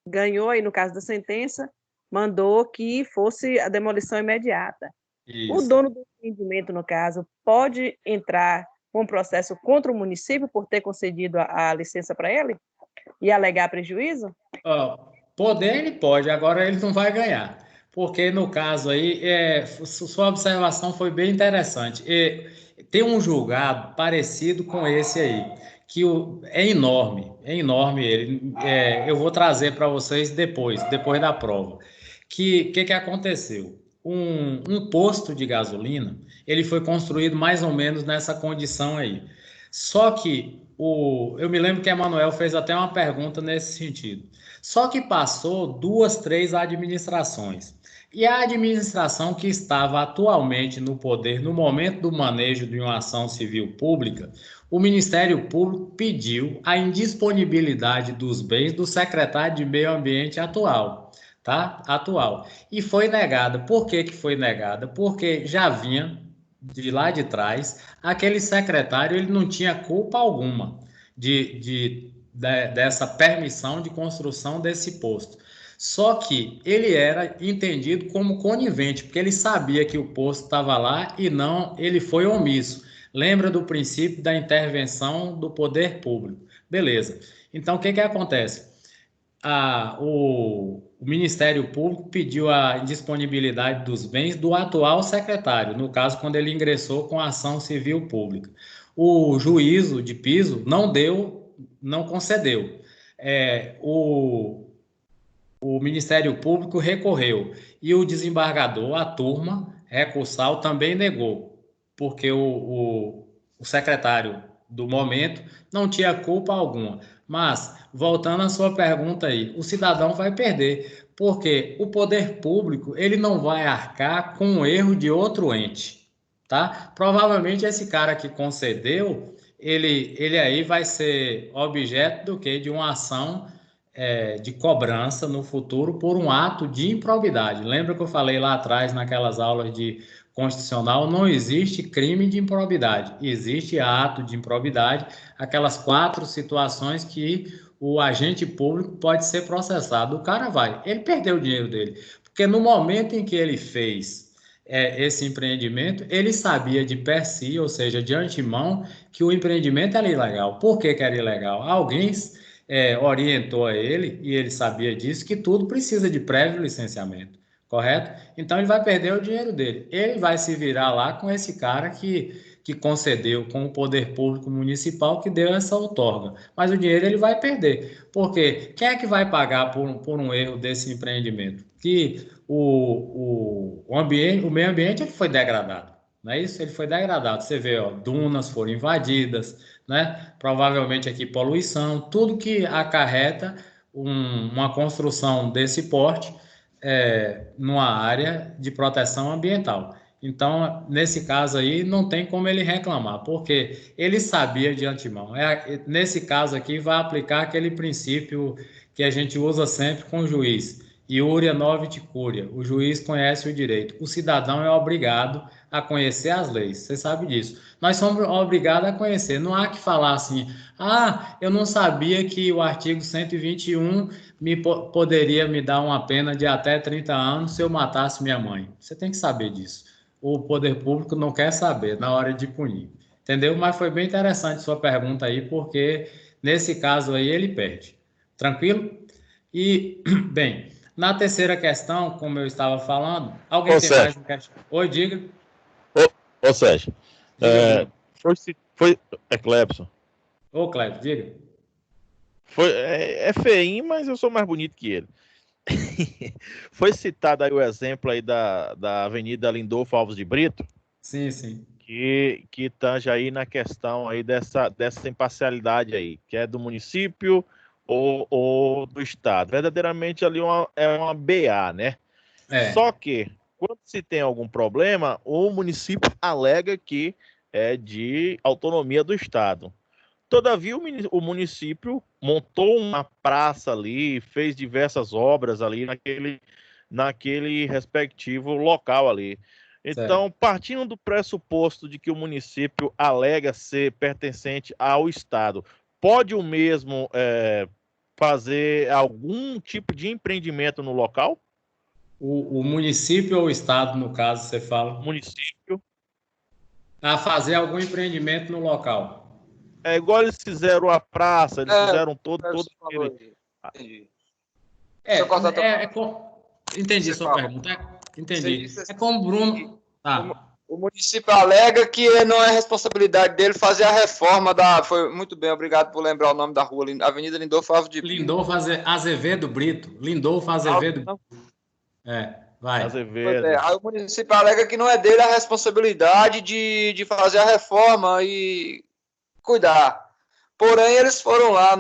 ganhou aí, no caso da sentença, mandou que fosse a demolição imediata. O Isso. dono do empreendimento, no caso, pode entrar com um processo contra o município por ter concedido a licença para ele e alegar prejuízo? Poder ele pode, agora ele não vai ganhar. Porque no caso aí, sua observação foi bem interessante. Tem um julgado parecido com esse aí, que é enorme ele. Eu vou trazer para vocês depois da prova. Que aconteceu? Um posto de gasolina, ele foi construído mais ou menos nessa condição aí. Só que eu me lembro que a Manuel fez até uma pergunta nesse sentido. Só que passou 2, 3 administrações. E a administração que estava atualmente no poder, no momento do manejo de uma ação civil pública, o Ministério Público pediu a indisponibilidade dos bens do secretário de Meio Ambiente atual, tá? Atual. E foi negada. Por que foi negada? Porque já vinha de lá de trás, aquele secretário ele não tinha culpa alguma dessa permissão de construção desse posto. Só que ele era entendido como conivente, porque ele sabia que o posto estava lá e não, ele foi omisso. Lembra do princípio da intervenção do poder público. Beleza. Então, o que acontece? O Ministério Público pediu a indisponibilidade dos bens do atual secretário, no caso, quando ele ingressou com a ação civil pública. O juízo de piso não concedeu. O Ministério Público recorreu e o desembargador, a turma recursal, também negou, porque o secretário do momento não tinha culpa alguma. Mas, voltando à sua pergunta aí, o cidadão vai perder, porque o poder público ele não vai arcar com o erro de outro ente, tá? Provavelmente esse cara que concedeu, ele aí vai ser objeto do quê? De uma ação de cobrança no futuro por um ato de improbidade. Lembra que eu falei lá atrás, naquelas aulas de constitucional, não existe crime de improbidade, existe ato de improbidade, aquelas 4 situações que o agente público pode ser processado. O cara ele perdeu o dinheiro dele, porque no momento em que ele fez esse empreendimento, ele sabia de per si, ou seja, de antemão, que o empreendimento era ilegal. Por que era ilegal? Alguém orientou a ele, e ele sabia disso, que tudo precisa de prévio licenciamento, correto? Então ele vai perder o dinheiro dele. Ele vai se virar lá com esse cara que concedeu, com o poder público municipal que deu essa outorga. Mas o dinheiro ele vai perder. Porque quem é que vai pagar por um erro desse empreendimento? Que o meio ambiente ele foi degradado. Não é isso? Ele foi degradado. Você vê, dunas foram invadidas, né? Provavelmente aqui poluição, tudo que acarreta uma construção desse porte numa área de proteção ambiental. Então, nesse caso aí, não tem como ele reclamar, porque ele sabia de antemão. Nesse caso aqui, vai aplicar aquele princípio que a gente usa sempre com o juiz, iuria novit curia, o juiz conhece o direito. O cidadão é obrigado a conhecer as leis, você sabe disso. Nós somos obrigados a conhecer, não há que falar assim, eu não sabia que o artigo 121 poderia me dar uma pena de até 30 anos se eu matasse minha mãe. Você tem que saber disso. O poder público não quer saber na hora de punir, entendeu? Mas foi bem interessante sua pergunta aí, porque nesse caso aí ele perde. Tranquilo? E, bem, na terceira questão, como eu estava falando, alguém Ô, tem Sérgio. mais uma questão? Oi, diga. Ô Sérgio, Diga, Bruno. é Clebson. Ô, Cleber, diga. É feinho, mas eu sou mais bonito que ele. Foi citado aí o exemplo aí da Avenida Lindolfo Alves de Brito, Sim, sim. que tange aí na questão aí dessa imparcialidade aí, que é do município ou do estado. Verdadeiramente ali é uma BA, né? É. Só que, quando se tem algum problema, o município alega que é de autonomia do estado. Todavia, o município montou uma praça ali, fez diversas obras ali naquele respectivo local ali. Então, Certo. partindo do pressuposto de que o município alega ser pertencente ao estado, pode o mesmo fazer algum tipo de empreendimento no local? O município ou o estado, no caso, você fala, Município. a fazer algum empreendimento no local. É igual eles fizeram a praça, eles fizeram todo falou aquele... aí. Entendi. É, Deixa eu cortar teu- entendi Você sua fala. pergunta. Você Entendi. disse assim É como o Bruno. Tá. O município alega que não é responsabilidade dele fazer a reforma da. Foi muito bem, obrigado por lembrar o nome da rua, Avenida Lindolfo Alves de Brito. Lindolfo Azevedo Brito. Lindolfo Azevedo. Não, Vai. pois Azevedo. é. Aí o município alega que não é dele a responsabilidade de fazer a reforma e cuidar. Porém, eles foram lá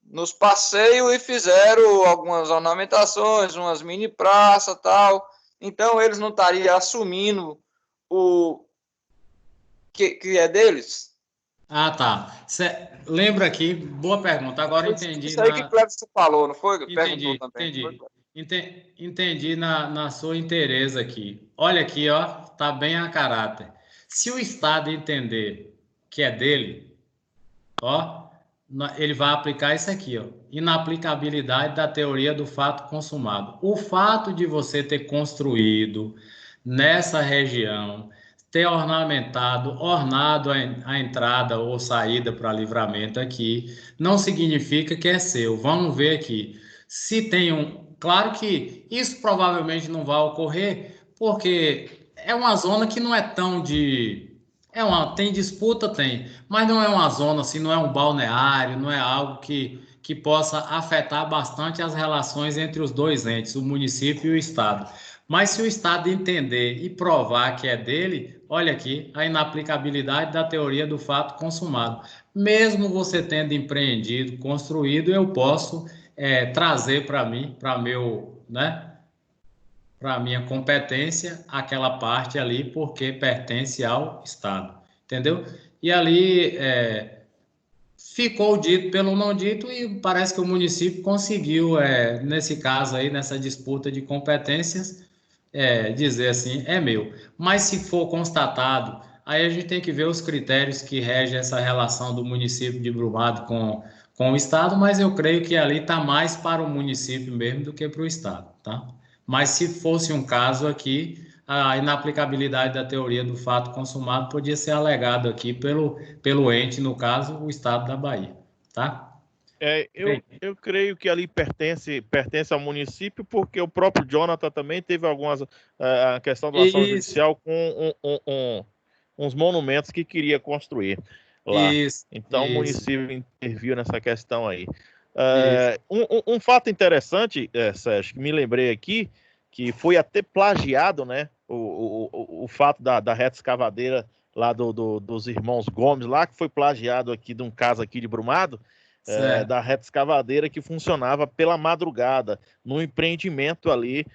nos passeios e fizeram algumas ornamentações, umas mini praças e tal. Então, eles não estariam assumindo o que é deles? Tá. Lembra aqui, boa pergunta. Agora entendi Isso aí que o Cleber falou, não foi? Perguntou também. Entendi na sua inteireza aqui. Olha aqui, ó, tá bem a caráter. Se o Estado entender que é dele, ó, ele vai aplicar isso aqui, ó, inaplicabilidade da teoria do fato consumado. O fato de você ter construído nessa região, ter ornado a entrada ou saída para livramento aqui, não significa que é seu. Vamos ver aqui. Se tem Claro que isso provavelmente não vai ocorrer, porque é uma zona que não é tão de. Tem disputa, tem, mas não é uma zona assim, não é um balneário, não é algo que possa afetar bastante as relações entre os dois entes, o município e o Estado. Mas se o Estado entender e provar que é dele, olha aqui, a inaplicabilidade da teoria do fato consumado. Mesmo você tendo empreendido, construído, eu posso trazer para mim, para minha competência, aquela parte ali, porque pertence ao Estado, entendeu? E ali ficou dito pelo não dito e parece que o município conseguiu, nesse caso aí, nessa disputa de competências, dizer assim, é meu. Mas se for constatado, aí a gente tem que ver os critérios que regem essa relação do município de Brumado com o Estado, mas eu creio que ali está mais para o município mesmo do que para o Estado, tá? Mas se fosse um caso aqui, a inaplicabilidade da teoria do fato consumado podia ser alegado aqui pelo ente, no caso, o Estado da Bahia, tá? Eu creio que ali pertence ao município, porque o próprio Jonathan também teve algumas a questão da ação judicial com uns monumentos que queria construir lá. Então o município interviu nessa questão aí. Um fato interessante, Sérgio, que me lembrei aqui, que foi até plagiado, né? O fato da reta escavadeira lá dos irmãos Gomes, lá que foi plagiado aqui de um caso aqui de Brumado, da reta escavadeira que funcionava pela madrugada, no empreendimento ali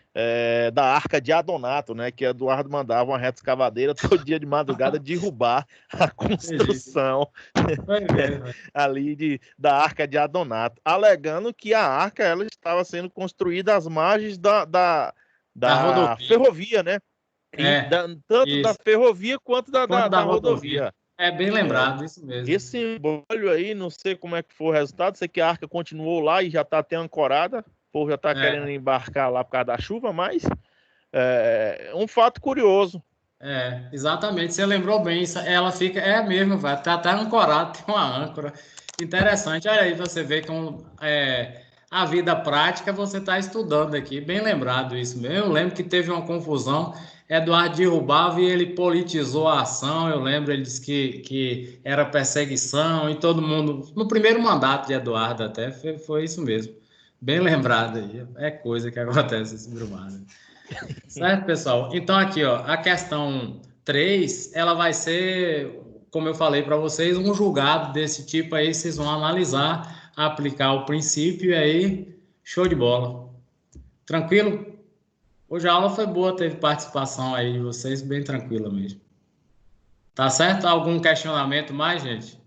da Arca de Adonato, né? Que Eduardo mandava uma reta escavadeira todo dia de madrugada derrubar a construção ali da Arca de Adonato, alegando que a arca ela estava sendo construída às margens da ferrovia, né? Tanto da isso. ferrovia quanto da Quanto da rodovia. É bem lembrado, isso mesmo. Esse embrólio aí, não sei como é que foi o resultado, sei que a Arca continuou lá e já está até ancorada, o povo já está querendo embarcar lá por causa da chuva, mas é um fato curioso. Exatamente, você lembrou bem, ela fica, mesmo, vai, tá até ancorado, tem uma âncora. Interessante, olha aí, você vê com a vida prática, você está estudando aqui, bem lembrado isso mesmo. Eu lembro que teve uma confusão, Eduardo derrubava e ele politizou a ação, eu lembro, ele disse que era perseguição e todo mundo, no primeiro mandato de Eduardo até, foi isso mesmo. Bem lembrado aí, é coisa que acontece esse Brumado. Certo, pessoal? Então, aqui, ó, a questão 3, ela vai ser, como eu falei para vocês, um julgado desse tipo aí, vocês vão analisar, aplicar o princípio e aí, show de bola. Tranquilo? Hoje a aula foi boa, teve participação aí de vocês, bem tranquila mesmo. Tá certo? Algum questionamento mais, gente?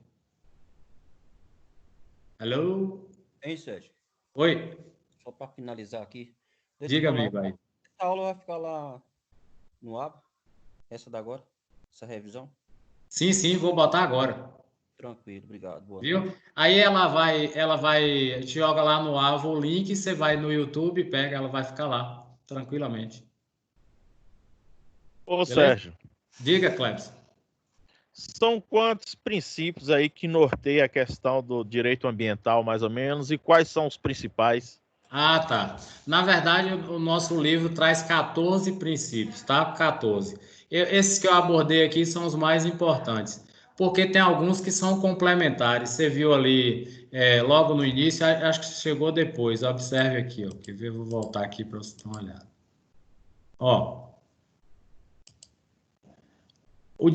Alô? Hein, Sérgio? Oi? Só para finalizar aqui. Diga, amigo aí. Essa aula vai ficar lá no ABA? Essa da agora? Essa revisão? Sim, vou botar agora. Tranquilo, obrigado. Boa Viu? noite. Aí ela vai, joga lá no AVA o link, você vai no YouTube, pega, ela vai ficar lá, tranquilamente. Ô, Beleza? Sérgio. Diga, Clebson. São quantos princípios aí que norteiam a questão do direito ambiental, mais ou menos, e quais são os principais? Ah, tá. Na verdade, o nosso livro traz 14 princípios, tá? 14. Esses que eu abordei aqui são os mais importantes, porque tem alguns que são complementares. Você viu ali logo no início, acho que chegou depois. Observe aqui, ó. Quer ver? Vou voltar aqui para você dar uma olhada. Ó. O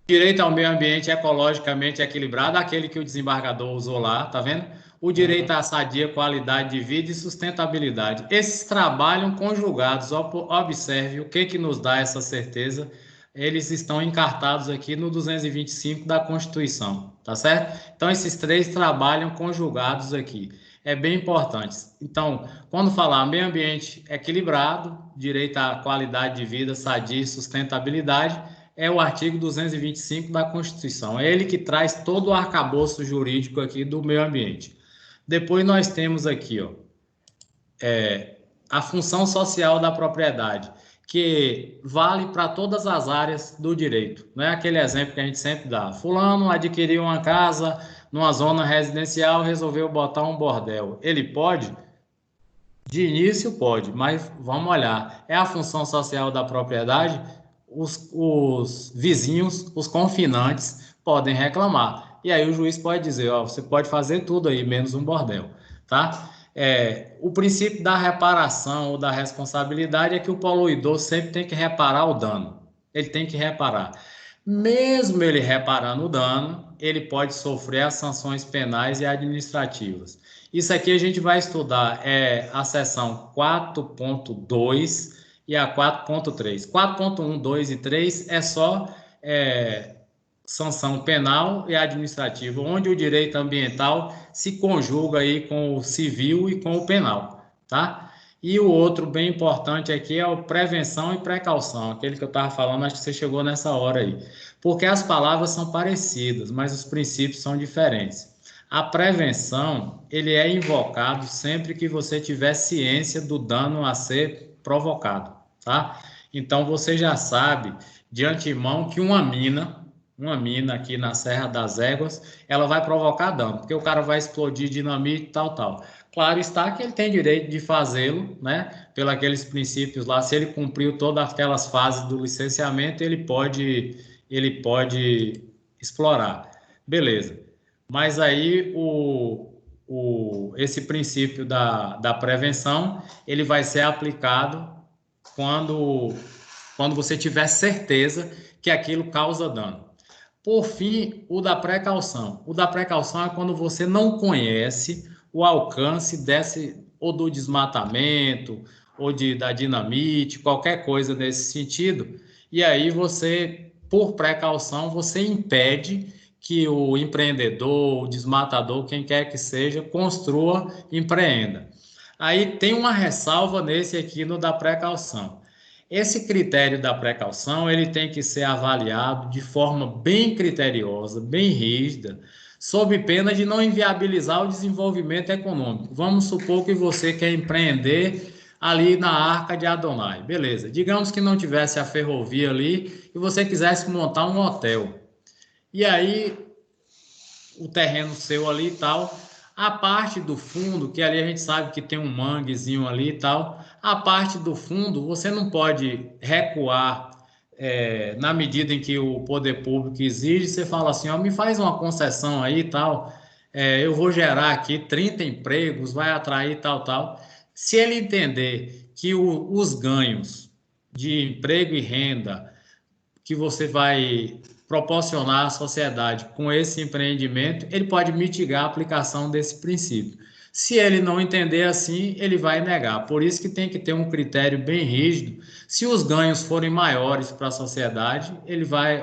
direito ao meio ambiente ecologicamente equilibrado, aquele que o desembargador usou lá, tá vendo? O direito à sadia qualidade de vida e sustentabilidade. Esses trabalham conjugados. Observe o que nos dá essa certeza. Eles estão encartados aqui no 225 da Constituição, tá certo? Então, esses 3 trabalham conjugados aqui. É bem importante. Então, quando falar meio ambiente equilibrado, direito à qualidade de vida, sadia e sustentabilidade, é o artigo 225 da Constituição. É ele que traz todo o arcabouço jurídico aqui do meio ambiente. Depois nós temos aqui, ó, a função social da propriedade, que vale para todas as áreas do direito. Não é aquele exemplo que a gente sempre dá. Fulano adquiriu uma casa numa zona residencial, resolveu botar um bordel. Ele pode? De início pode, mas vamos olhar. É a função social da propriedade? Os vizinhos, os confinantes, podem reclamar. E aí o juiz pode dizer, ó, você pode fazer tudo aí, menos um bordel, tá? O princípio da reparação ou da responsabilidade é que o poluidor sempre tem que reparar o dano. Ele tem que reparar. Mesmo ele reparando o dano, ele pode sofrer as sanções penais e administrativas. Isso aqui a gente vai estudar a seção 4.2 e a 4.3. 4.1, 2 e 3 é só sanção penal e administrativa, onde o direito ambiental se conjuga aí com o civil e com o penal, tá? E o outro bem importante aqui é o prevenção e precaução, aquele que eu estava falando, acho que você chegou nessa hora aí. Porque as palavras são parecidas, mas os princípios são diferentes. A prevenção, ele é invocado sempre que você tiver ciência do dano a ser provocado, tá? Então, você já sabe de antemão que uma mina aqui na Serra das Éguas, ela vai provocar dano, porque o cara vai explodir dinamite e tal. Claro está que ele tem direito de fazê-lo, né? Pelos aqueles princípios lá, se ele cumpriu todas aquelas fases do licenciamento, ele pode explorar. Beleza. Mas aí esse princípio da prevenção, ele vai ser aplicado quando você tiver certeza que aquilo causa dano. Por fim, o da precaução. O da precaução é quando você não conhece o alcance ou do desmatamento, ou da dinamite, qualquer coisa nesse sentido. E aí você, por precaução, você impede que o empreendedor, o desmatador, quem quer que seja, construa, empreenda. Aí tem uma ressalva nesse aqui no da precaução. Esse critério da precaução, ele tem que ser avaliado de forma bem criteriosa, bem rígida, sob pena de não inviabilizar o desenvolvimento econômico. Vamos supor que você quer empreender ali na Arca de Adonai. Beleza. Digamos que não tivesse a ferrovia ali e você quisesse montar um hotel. E aí, o terreno seu ali e tal, a parte do fundo, que ali a gente sabe que tem um manguezinho ali e tal, a parte do fundo você não pode recuar na medida em que o poder público exige, você fala assim, ó, me faz uma concessão aí e tal, eu vou gerar aqui 30 empregos, vai atrair tal, tal. Se ele entender que os ganhos de emprego e renda que você vai proporcionar à sociedade com esse empreendimento, ele pode mitigar a aplicação desse princípio. Se ele não entender assim, ele vai negar. Por isso que tem que ter um critério bem rígido. Se os ganhos forem maiores para a sociedade,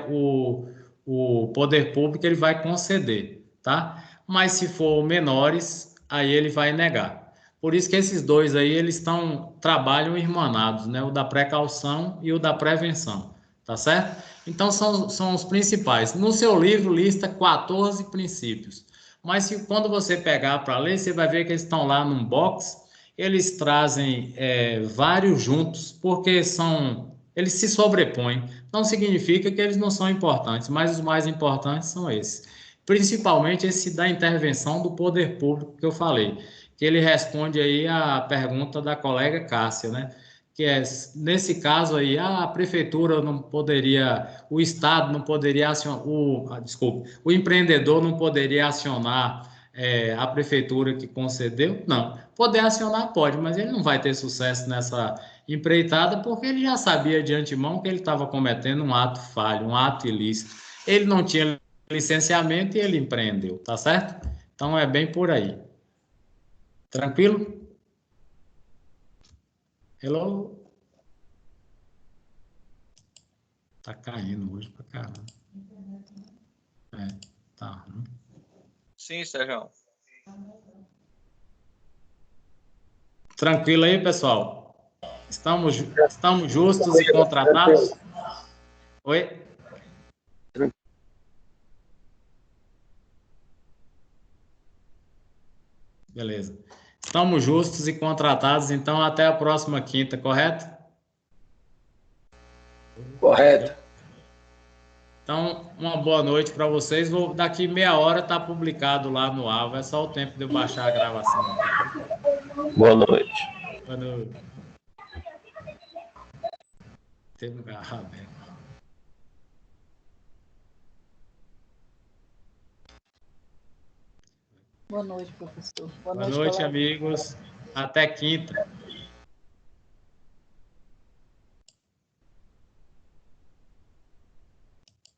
o poder público ele vai conceder, tá? Mas se for menores, aí ele vai negar. Por isso que esses dois aí, eles trabalham irmanados, né? O da precaução e o da prevenção, tá certo? Então, são os principais. No seu livro, lista 14 princípios. Mas quando você pegar para ler, você vai ver que eles estão lá num box, eles trazem vários juntos, porque eles se sobrepõem. Não significa que eles não são importantes, mas os mais importantes são esses. Principalmente esse da intervenção do poder público que eu falei, que ele responde aí a pergunta da colega Cássia, né? Que é, nesse caso aí, a prefeitura não poderia, o Estado não poderia acionar, o empreendedor não poderia acionar a prefeitura que concedeu? Não. Poder acionar pode, mas ele não vai ter sucesso nessa empreitada porque ele já sabia de antemão que ele estava cometendo um ato falho, um ato ilícito. Ele não tinha licenciamento e ele empreendeu, tá certo? Então é bem por aí. Tranquilo? Hello? Tá caindo hoje pra caramba. Tá. Sim, Sérgio. Tranquilo aí, pessoal? Estamos justos e contratados? Oi? Beleza. Estamos justos e contratados, então até a próxima quinta, correto? Correto. Então, uma boa noite para vocês. Daqui meia hora tá publicado lá no AVA. É só o tempo de eu baixar a gravação. Boa noite. Boa noite. Tem lugar aberto. Boa noite, professor. Boa noite, amigos. Até quinta.